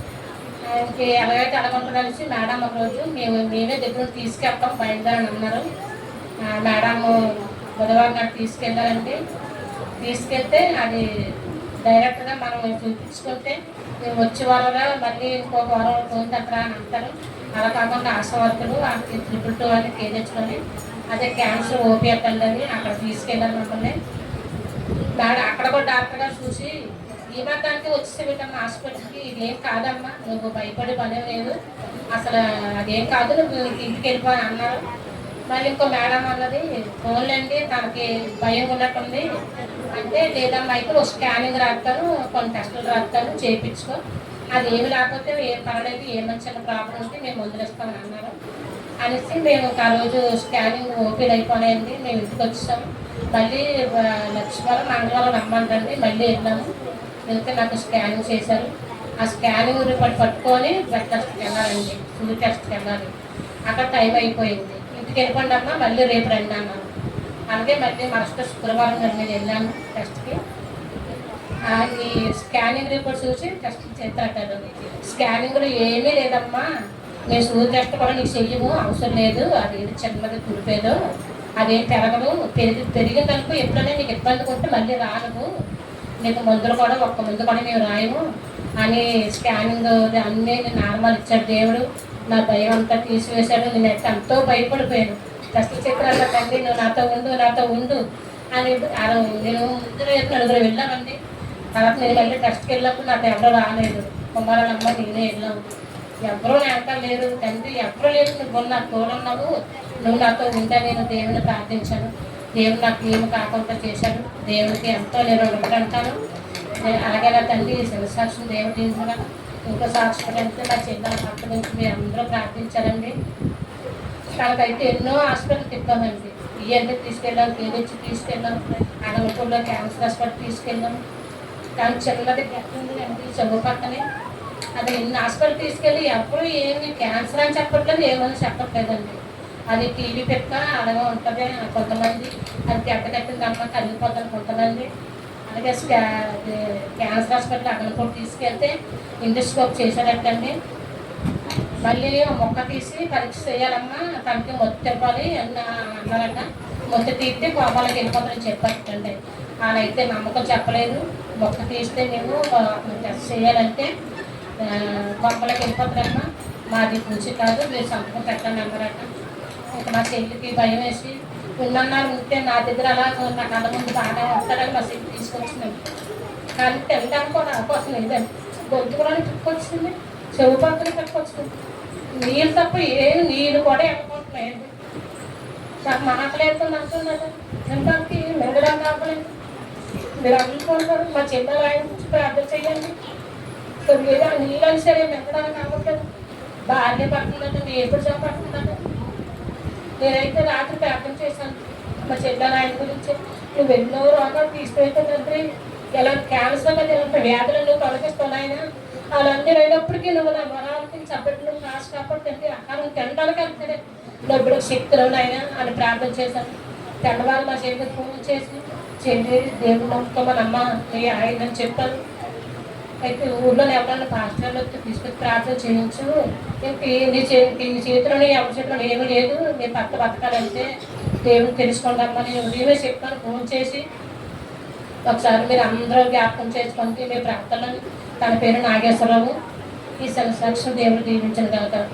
ఆయనకి ఎలాగైతే అలాగంటారు కలిసి మేడం ఒకరోజు మేమే దగ్గర తీసుకెళ్తాం బయలుదేరని అన్నారు. మేడం బుధవారం నాడు తీసుకెళ్ళారండి. తీసుకెళ్తే అది డైరెక్ట్గా మనం చూపించుకుంటే మేము వచ్చే వారంలో మళ్ళీ ఇంకొక వారం పోయింది అక్కడ అని అంటారు. అలా కాకుండా ఆశా వర్కులు 222 అని కేజీహెచ్లోని అదే క్యాన్సర్ ఓపీఎఫ్ అని అక్కడ తీసుకెళ్ళారు మమ్మల్ని. అక్కడ కూడా డాక్టర్ గారు చూసి ఈ మాత్రానికి వచ్చేసి పెట్టమ్మా హాస్పిటల్కి, ఇదేం కాదమ్మా, నువ్వు భయపడే పనే లేదు, అసలు అదేం కాదు, నువ్వు ఇంటికి వెళ్ళిపోయి అన్నారు. మళ్ళీ ఇంకో మేడం అన్నది, ఫోన్లండి తనకి భయం ఉన్నట్టుంది అంటే, లేదమ్మా అయితే ఒక స్కానింగ్ రాస్తాను, కొన్ని టెస్టులు రాస్తాను, చేయించుకో, అది ఏమి లేకపోతే ఏం పర్వాలేదు, ఏమొచ్చిన ప్రాబ్లం ఉంటే మేము మందులు ఇస్తామని అన్నారు. అనేసి మేము ఆ రోజు స్కానింగ్ ఓపీలు అయిపోయాయండి. మేము ఇంటికి వచ్చాము. మళ్ళీ లక్ష్మీవారం మంగళవారం రమ్మంటండి. మళ్ళీ వెళ్ళాము. వెళ్తే నాకు స్కానింగ్ చేశారు. ఆ స్కానింగ్ రిపోర్ట్ పట్టుకొని బ్లడ్ టెస్ట్కి వెళ్ళాలండి, ఫుడ్ టెస్ట్కి వెళ్ళాలి. అక్కడ టైం అయిపోయింది. ఇంటికి వెళ్ళిపోండి అమ్మా, మళ్ళీ రేపు రండి అన్నాను. అలాగే మళ్ళీ మరొక శుక్రవారం నేను వెళ్ళాను టెస్ట్కి. ఈ స్కానింగ్ రిపోర్ట్ చూసి టెస్ట్ చేస్తాడు. స్కానింగ్లో ఏమీ లేదమ్మా, నేను సూది టెస్ట్ కూడా నీకు చెయ్యము, అవసరం లేదు, అది చిన్నది కురిపేదో, అదేం పెరగదు, పెరిగిందనుకో ఎప్పుడైనా నీకు ఇబ్బంది ఉంటే మళ్ళీ రాను, నీకు మందులు కూడా ఒక్క మందు కూడా మేము రాయము అని స్కానింగ్ అన్నీ నార్మల్ ఇచ్చాడు దేవుడు. నా భయం అంతా తీసివేశాడు. నేను ఎంతో భయపడిపోయాను. టెస్ట్ చక్రాల తండ్రి నువ్వు నాతో ఉండు అని నేను నలుగురు వెళ్ళామండి. తర్వాత నేను మళ్ళీ టెస్ట్కి వెళ్ళినప్పుడు నాకు ఎవరో రాలేదు. కుమారులమ్మ నేనే వెళ్ళాము. ఎవరూ వెంట లేరు తండ్రి, ఎవరూ లేరు, నువ్వు నాకు తోడున్నావు, నువ్వు నాతో ఉంటే నేను దేవుని ప్రార్థించాను. దేవుడు నాకు ఏమి కాకుండా చేశాడు. దేవుడికి ఎంతో నేను అంటాను. అలాగే నా తండ్రి శివసాక్షి దేవుడి కూడా ఇంకో సాక్షి అంటే నా చిన్న భర్త గురించి మీరు అందరూ ప్రార్థించారండి. తనకైతే ఎన్నో హాస్పిటల్ తిప్పామండి. ఇవన్నీ తీసుకెళ్ళాం, కేజీహెచ్ తీసుకెళ్ళాం, అనంతపూర్లో క్యాన్సర్ హాస్పిటల్ తీసుకెళ్ళాం. కానీ చిన్నది గట్టింది అంటే చెవు పక్కనే అది ఎన్ని హాస్పిటల్ తీసుకెళ్ళి ఎప్పుడు ఏమి క్యాన్సర్ అని చెప్పట్లేదు, ఏమని చెప్పట్లేదండి. అది టీవీ పెక్క అలాగే ఉంటుంది కొంతమంది, అది గట్టగట్టిన దాంట్లో కలిగిపోతారు కొంతమంది. అలాగే క్యాన్సర్ హాస్పిటల్ అగనపూడి తీసుకెళ్తే ఇండోస్కోప్ చేసేటట్టండి. మళ్ళీ మొక్క తీసి పరీక్ష చేయాలమ్మా, తనకి మొత్తం తిప్పాలి అన్నారట. మొత్తం తీస్తే కోపాలకు వెళ్ళిపోతారని చెప్పారండి. వాళ్ళైతే నమ్మకం చెప్పలేదు. మొక్క తీస్తే మేము టెస్ట్ చేయాలంటే కోపాలకు వెళ్ళిపోతారమ్మా, మాది పూచి కాదు, మీరు సంతకం పెట్టండి అన్నారట. ఇంకా మా చెల్లికి భయం వేసి ఉన్నన్నాళ్ళు ఉంటే నా దగ్గర అలా నా కళ్ళ ముందు బాగానే ఉంటాడని మా చెల్లి తీసుకొచ్చినాను. కానీ తినడానికి కూడా అవకాశం లేదండి. గొంతు కూడా తిప్పుకొచ్చింది, చెవు పక్కన తిప్పుకొచ్చింది. నీళ్ళు తప్ప నీళ్ళు కూడా ఎక్కకుంటున్నాయండి. నాకు మాటలు వేస్తుంది అంటున్నది, తినడానికి మింగడానికి ఆపలేదు. మీరు అనుకుంటారు మా చెల్లెలు ఆయన గురించి ప్రార్థన చేయండి. సో మీరు నీళ్ళని సరే మెత్తడానికి కావట్లేదు, భార్య పడుతుందంటే నేను ఎప్పుడు చెప్పడుతుందంటే నేనైతే రాత్రి ప్రార్థన చేశాను మా చెల్లెలు ఆయన గురించి. నువ్వు ఎన్నో రోగాలు తీసుకెళ్తే తండ్రి, ఎలా క్యాన్సర్ కదా ఇలాంటి వ్యాధులు నువ్వు తొలగిస్తున్నాయన అలాంటి అయినప్పటికీ నువ్వు నా మరాలకి చప్పట్లు నువ్వు కాసు కాపాడుతుంటే ఆహారం తినడానికి అంతే డబ్బులు శక్తులు అయినా అని ప్రార్థన చేశాను. తెల్లవారు మా చెల్లికి ఫోన్ చేసి చెల్లి దేవుడు నమ్ముకోమని అమ్మ ఆయన చెప్పాను. అయితే ఊళ్ళో ఎవరైనా పాస్టర్లు వచ్చి తీసుకొచ్చి ప్రార్థన చేయించు, నీ చేతిలోని ఎవరి చేతిలో ఏమీ లేదు, నీ పక్క బతకాలంటే దేవుడు తెలుసుకుంటామని ఉదయమే చెప్పాను ఫోన్ చేసి. ఒకసారి మీరు అందరూ జ్ఞాపకం చేసుకుంటే మీ ప్రార్థనలు. తన పేరు నాగేశ్వరరావు. ఈ సాక్షి దేవుడు దీవించిన కనుక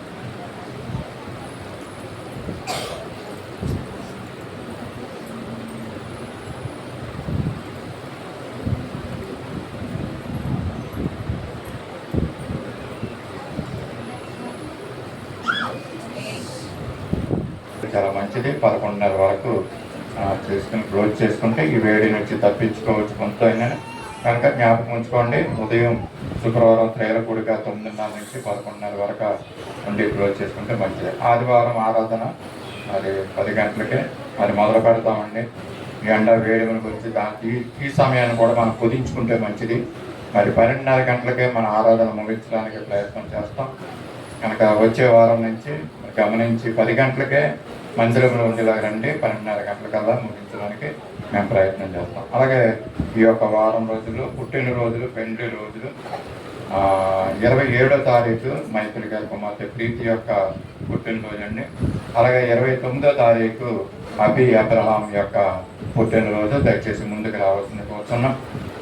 చాలా మంచిది. 11:30 వరకు చేసుకుని క్లోజ్ చేసుకుంటే ఈ వేడి నుంచి తప్పించుకోవచ్చు కొంత అయినా కనుక జ్ఞాపకం ఉంచుకోండి. ఉదయం శుక్రవారం త్రేల కూడిక 9:30 నుంచి 11:30 వరకు ఉండి క్లోజ్ చేసుకుంటే మంచిది. ఆదివారం ఆరాధన మరి 10 గంటలకే మరి మొదలు పెడతామండి. ఎండ వేడిమల గురించి ఈ సమయాన్ని కూడా మనం కుదించుకుంటే మంచిది. మరి 12:30 గంటలకే మన ఆరాధన ముగించడానికి ప్రయత్నం చేస్తాం కనుక వచ్చే వారం నుంచి గమనించి 10 గంటలకే మందిరంలో ఉండేలాగండి 12:30 గంటలకల్లా ముగించడానికి మేము ప్రయత్నం చేస్తాం. అలాగే ఈ యొక్క వారం రోజులు పుట్టినరోజులు, పెండ్లి రోజులు 27వ తారీఖు మైత్రి గారి కుమార్తె ప్రీతి యొక్క పుట్టినరోజు అండి. అలాగే 29వ తారీఖు అభి అబ్రహాం యొక్క పుట్టినరోజు. దయచేసి ముందుకు రావాల్సింది కోరుతున్నాం.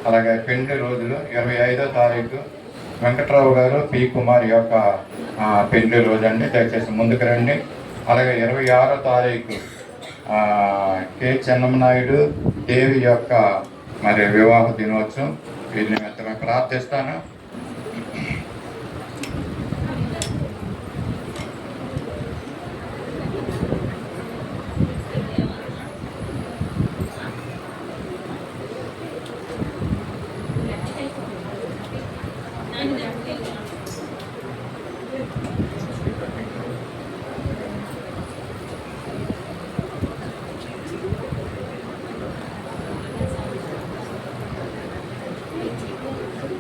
అలాగే పెండ్లి రోజులు 25వ తారీఖు వెంకట్రావు గారు పి కుమార్ యొక్క పెళ్లి రోజు అండి. దయచేసి ముందుకు రండి. అలాగే 26వ తారీఖు కె చెన్నమనాయుడు దేవి యొక్క మరి వివాహ దినోత్సవం. వీరిని మెత్తగా ప్రార్థిస్తాను.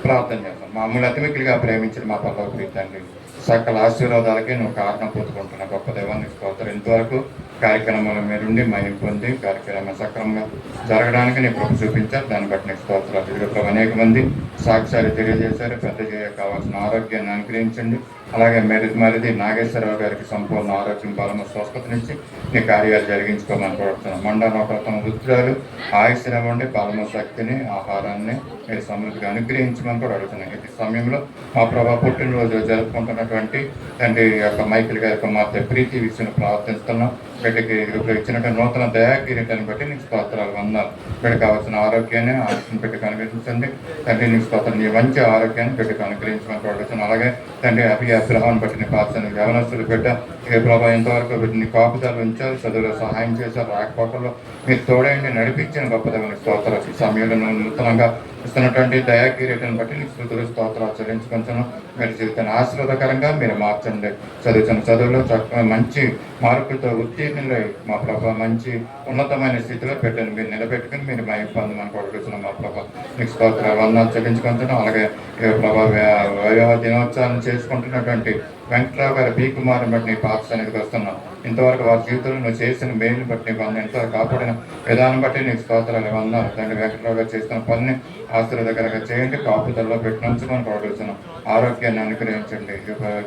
ప్రార్థన చేస్తాం. మామూలు అతిమికులుగా ప్రేమించిన మా పల్లవ తండ్రి, సకల ఆశీర్వాదాలకి నువ్వు కారణం పొందుకుంటున్న గొప్ప దైవానికి స్తోత్రం. ఇంతవరకు కార్యక్రమాల మీరుండి మహిమ పొంది కార్యక్రమం సక్రమంగా జరగడానికి నీ ప్రభు చూపించారు. దాన్ని బట్టి నీకు స్తోత్రాలు. ఇదిగో ప్రభు అనేక మంది సాక్ష్యాలు తెలియజేశారు. పెద్ద చేయ కావాల్సిన ఆరోగ్యాన్ని అనుగ్రహించండి. అలాగే మరిది నాగేశ్వరరావు గారికి సంపూర్ణ ఆరోగ్యం, బలము, స్వస్థతనిచ్చి నీ కార్యాలు జరిగించుకోమని కోరుతున్నాం. మండనోపతం వృత్తులు ఆయుష్నివ్వండి, బలము, శక్తిని, ఆహారాన్ని మీరు సమృద్ధిగా అనుగ్రహించమని కూడా అడుగుతున్నాం. ఈ సమయంలో మా ప్రభా పుట్టినరోజు జరుపుకుంటున్నటువంటి తండ్రి యొక్క మైకిల్ గారి కుమార్తె ప్రీతి విషయం ప్రార్థిస్తున్నాం. బిడ్డకి ఇచ్చినట్టు నూతన దయాకిరీటాన్ని బట్టి నీకు స్తోత్రాలు వందాలు. బిడ్డకు కావాల్సిన ఆరోగ్యాన్ని బిడ్డకు అనుగ్రహించండి తండ్రి. నీకు స్తోత్రం. నీ మంచి ఆరోగ్యాన్ని బిడ్డకు అనుగ్రహించమని కోరుతున్నాం. అలాగే తండ్రి అబ్రహాం బట్టి నీ పాత్రని యవనస్తులు బిడ్డ ఏ ప్రభావ ఇంతవరకు నీ కాపుదాలు ఉంచారు, చదువులో సహాయం చేశారు, రాకపోకల్లో మీరు తోడైండి నడిపించిన గొప్పదమైన స్తోత్రాలు. ఈ సమయంలో నూతనంగా ఇస్తున్నటువంటి దయాకిరీటాన్ని బట్టి నీకు స్తుతులు స్తోత్రాలు చెల్లించుకుంటున్నాం. మీరు జీవితాన్ని ఆశీర్వాదకరంగా మీరు మార్చండి. చదువుతున్న చదువులో చక్కగా మంచి మార్పులతో ఉత్తీర్ణులై మా ప్రభావ మంచి ఉన్నతమైన స్థితిలో పెట్టండి. మీరు నిలబెట్టుకుని మీరు మహిమ పొందమని కోరుకుంటున్నాం. మా ప్రభావ నీకు స్తోత్రాలు వందనాలు చెల్లించుకుంటున్నాం. అలాగే ప్రభావ వివాహ దినోత్సవాన్ని చేసుకుంటున్నటువంటి వెంకట్రావు గారి పి కుమార్ని బట్టి నీ పాప సన్నిధికి వస్తున్నాం. ఇంతవరకు వారి జీవితంలో నువ్వు చేసిన మేలుని బట్టి నీకు ఎంతవరకు కాపాడిన విధానం బట్టి నీకు స్తోత్రాలు వందనాలు తండ్రి. వెంకట్రావు గారు చేస్తున్న పని ఆశీర్వాదకరంగా చేయండి. కాపుదల్లో పెట్టినంచుకొని కోరుతున్నాం. ఆరోగ్యాన్ని అనుగ్రహించండి.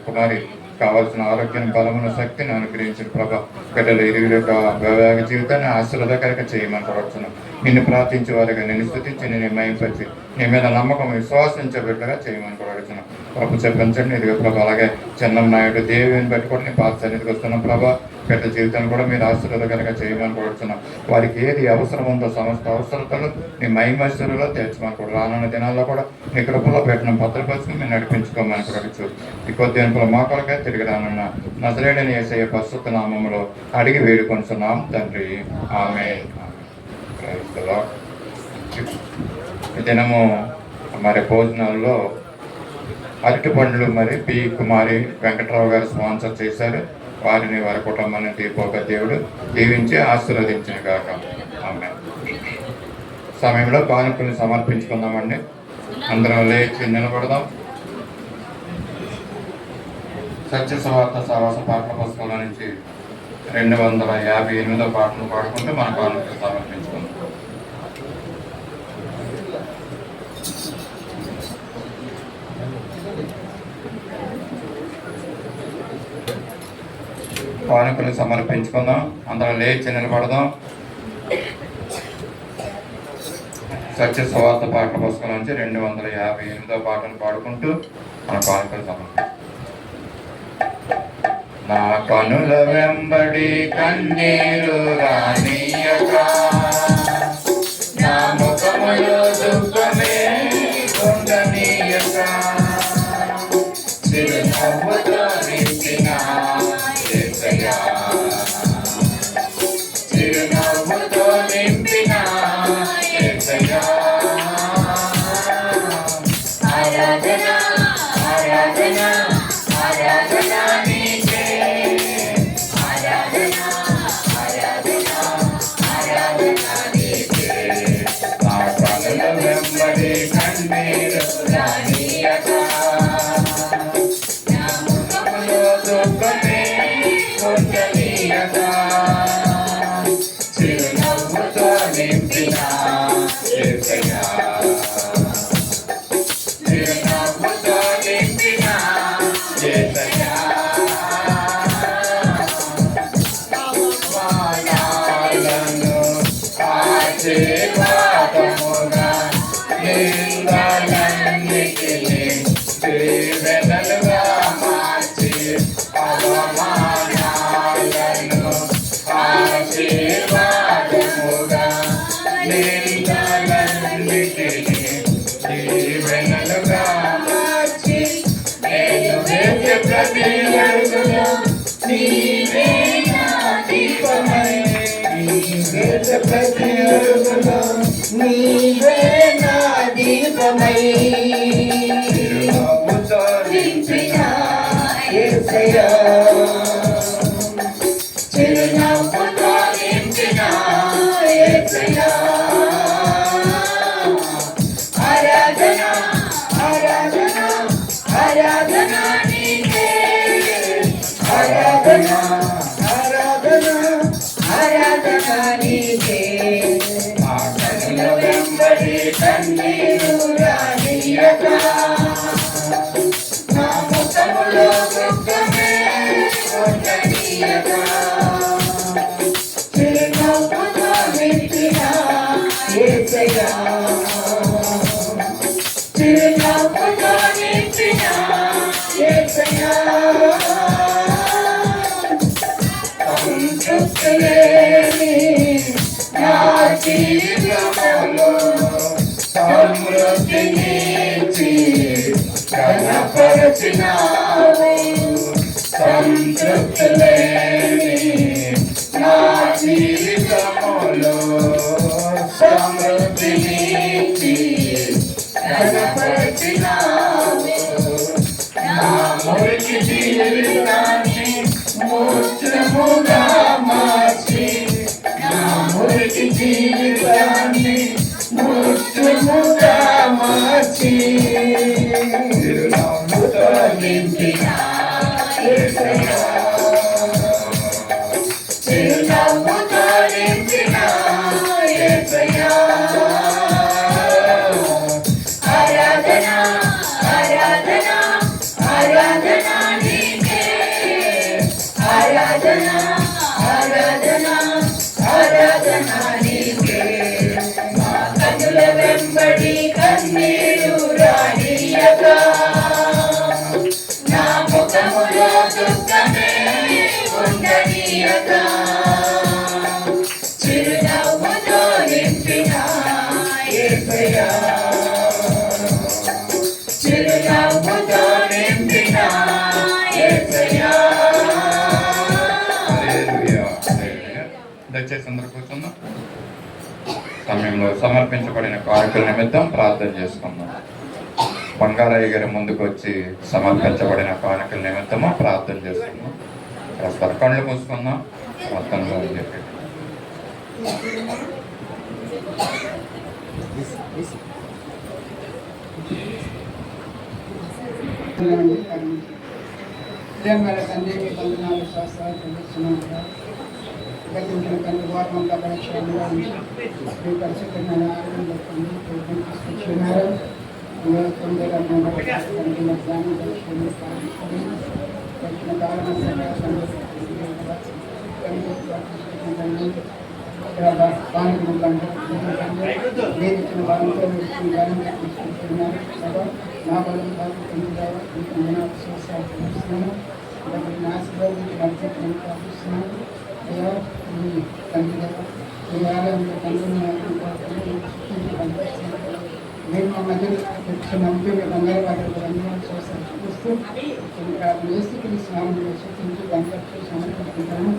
కుమారి కావాల్సిన ఆరోగ్యాన్ని, బలమును, శక్తిని అనుగ్రహించిన ప్రభా బిడ్డలు ఇరువురు యొక్క వైవాహిక జీవితాన్ని ఆశీర్వాదకరంగా చేయమని కోరుతున్నాం. నిన్ను ప్రార్థించే వారిగా, నిన్ను స్తుతించి, నిన్ను మహింపరిచి, నీ మీద నమ్మకం విశ్వాసించే బిడ్డగా చేయమని కోరుతున్నాం. ప్రభు చెప్పించండి. ఇదిగో ప్రభా అలాగే చెన్నమనాయుడు దేవిని బట్టి కూడా నీ పాత సన్నిధికి వస్తున్నాం. ప్రభా బిడ్డ జీవితాన్ని కూడా మీరు ఆశీర్వాదకరంగా చేయమని కోరుతున్నాం. వారికి ఏది అవసరం ఉందో సమస్త అవసరతలు నీ మహిమస్తులలో తీర్చమని కూడా రానున్న దినాల్లో కూడా నీ కృపలో పెట్టిన భద్రపరిచి మీరు నడిపించుకోమని కోరచ్చు. ఈ కొద్ది అనుకుల మోకాలకే తిరిగి రానున్న నజరేయుడైన యేసయ్య పరిశుద్ధ నామములో అడిగి వేడుకొంటున్నాం తండ్రి. ఆమేన్. Praise the Lord. ఈ దినము మరి భోజనాల్లో అరటి పండ్లు మరి పి కుమారి వెంకట్రావు గారు స్పాన్సర్ చేశారు. వారిని వారి కుటుంబాన్ని దీపోక దేవుడు దీవించి ఆశీర్వదించిన కాక. ఆమేన్. సమయంలో కానుకలు సమర్పించుకుందామండి. అందరం లేచి నిలబడదాం. సత్య సువార్త సహవాస పాటల పుస్తకంలో నుంచి 258వ పాటలు పాడుకుంటూ మన కానుకలు సమర్పించుకుందాం. కానుకలు సమర్పించుకుందాం. అందరం లేచి నిలబడదాం. సత్య సువార్త పాటల పుస్తకం నుంచి 258వ పాటలు పాడుకుంటూ మన కానుకలు సమర్పించుకుందాం. నా కనుల వెంబడి కన్నీరు రానియక, నా ముఖములో దుఃఖమే ఉండనీయక, చిరునవ్వుతో నింపిన యేసయ్యా, చిరునవ్వుతో నింపిన యేసయ్యా. ఆరాధన ఆరాధన ఆరాధన నీకే, ఆరాధన ఆరాధన ఆరాధన నీకే. నా కనుల వెంబడి కన్నీరు రానియక, నా ముఖములో దుఃఖమే ఉండనీయక, చిరునవ్వుతో నింపిన యేసయ్యా, చిరునవ్వుతో నింపిన యేసయ్యా. వానాలను ఆశీర్వాదముగా, నిందలన్నిటినీ దీవెనలుగా మార్చి, అవమానాలను ఆశీర్వాదముగా, నిందలన్నిటినీ దీవెనలుగా మార్చి, నేను వేసే ప్రతి అడుగులో నీవే నా దీపమై, వేసే ప్రతి అడుగులో నీవే నా దీపమై, చిరునవ్వుతో నింపిన యేసయ్యా, చిరునవ్వుతో నింపిన యేసయ్యా. ఆరాధన ఆరాధన ఆరాధన నీకే, ఆరాధన ఆరాధన ఆరాధన నీకే. మా కనుల వెంబడి కన్నీరు రానియక, నా ముఖములో దుఃఖమే ఉండనీయక, చిరునవ్వుతో నింపిన యేసయ్యా, చిరునవ్వుతో నింపిన యేసయ్యా. సంతృప్తి లేని నా జీవితములో సమృద్ధినిచ్చి ఘనపరచినావు, సంతృప్తి లేని నా జీవితములో సమృద్ధినిచ్చి ఘనపరచినావు, నా మురికి జీవితాన్ని మూర్ఛముగా మార్చి, నా మురికి జీవితాన్ని మూర్ఛముగా మార్చి, చిరునవ్వుతో నింపిన యేసయ్యా, చిరునవ్వుతో నింపిన యేసయ్యా. ఆరాధన ఆరాధన ఆరాధన నీకే, ఆరాధన ఆరాధన ఆరాధన నీకే. మా కనుల వెంబడి కన్నీరు రానియక, నా ముఖములో దుఃఖమే ఉండనీయక, చిరునవ్వుతో నింపిన యేసయ్యా, చిరునవ్వుతో నింపిన యేసయ్యా. హల్లెలూయా హల్లెలూయా. దయచేసి అందరూ కూర్చుందాం. సమయంలో సమర్పించబడిన కానుకల నిమిత్తం ప్రార్థన చేసుకుందాం. బంగారయ్య గారి ముందుకు వచ్చి సమర్పించబడిన కానుకల నిమిత్తము ప్రార్థన చేసుకుందాం. ప్రస్తుతం కళ్ళు మూసుకుందాం. ప్రార్థనలో చెప్పి ప్రేమగల తండ్రి మీ వందనాలు శాస్త్రాలు తెలుస్తున్నాను. గతించిన తండ్రి వారమంతా పరీక్షలుగా ఉంచి మీ పరిశుద్ధమైన ఆరోగ్యంలో తీసుకొచ్చినారు. తొందరగా జ్ఞానం వచ్చిన కారణం వేదించిన వాళ్ళతో తీసుకుంటున్నారు. నా బలం చూస్తున్నాను. ఆశీర్వాదించి నడిపించడం ప్రార్థిస్తున్నాను. మీ తండ్రి గారు మీ ఆలయంలో తండ్రిని నేను మా మధ్య నమ్మితే మీ బంగారు వాటికి రంగులను చూస్తూ వేసి స్నానం చేసి తింటూ బంగారు సమర్పించుకుంటాను.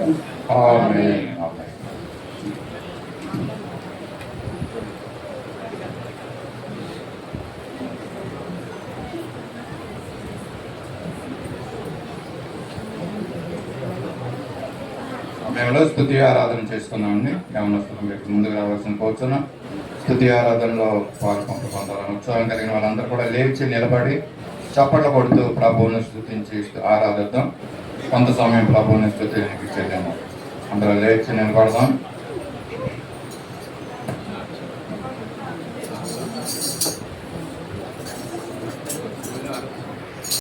మేము స్తుతి ఆరాధన చేసుకున్నామండి. యవనస్తులు మీకు ముందుకు రావాల్సిన కోరుతున్నాం. స్తుతి ఆరాధనలో పాల్గొంటూ పొందాలని ఉత్సాహం కలిగిన వాళ్ళందరూ కూడా లేచి నిలబడి చప్పట్లు కొడుతూ ప్రభువుని స్తుతించి ఆరాధిద్దాం. కొంత సమయం ప్రభువుని స్తుతించి చెల్లాము. అందరూ లేచి నిలబడదాం.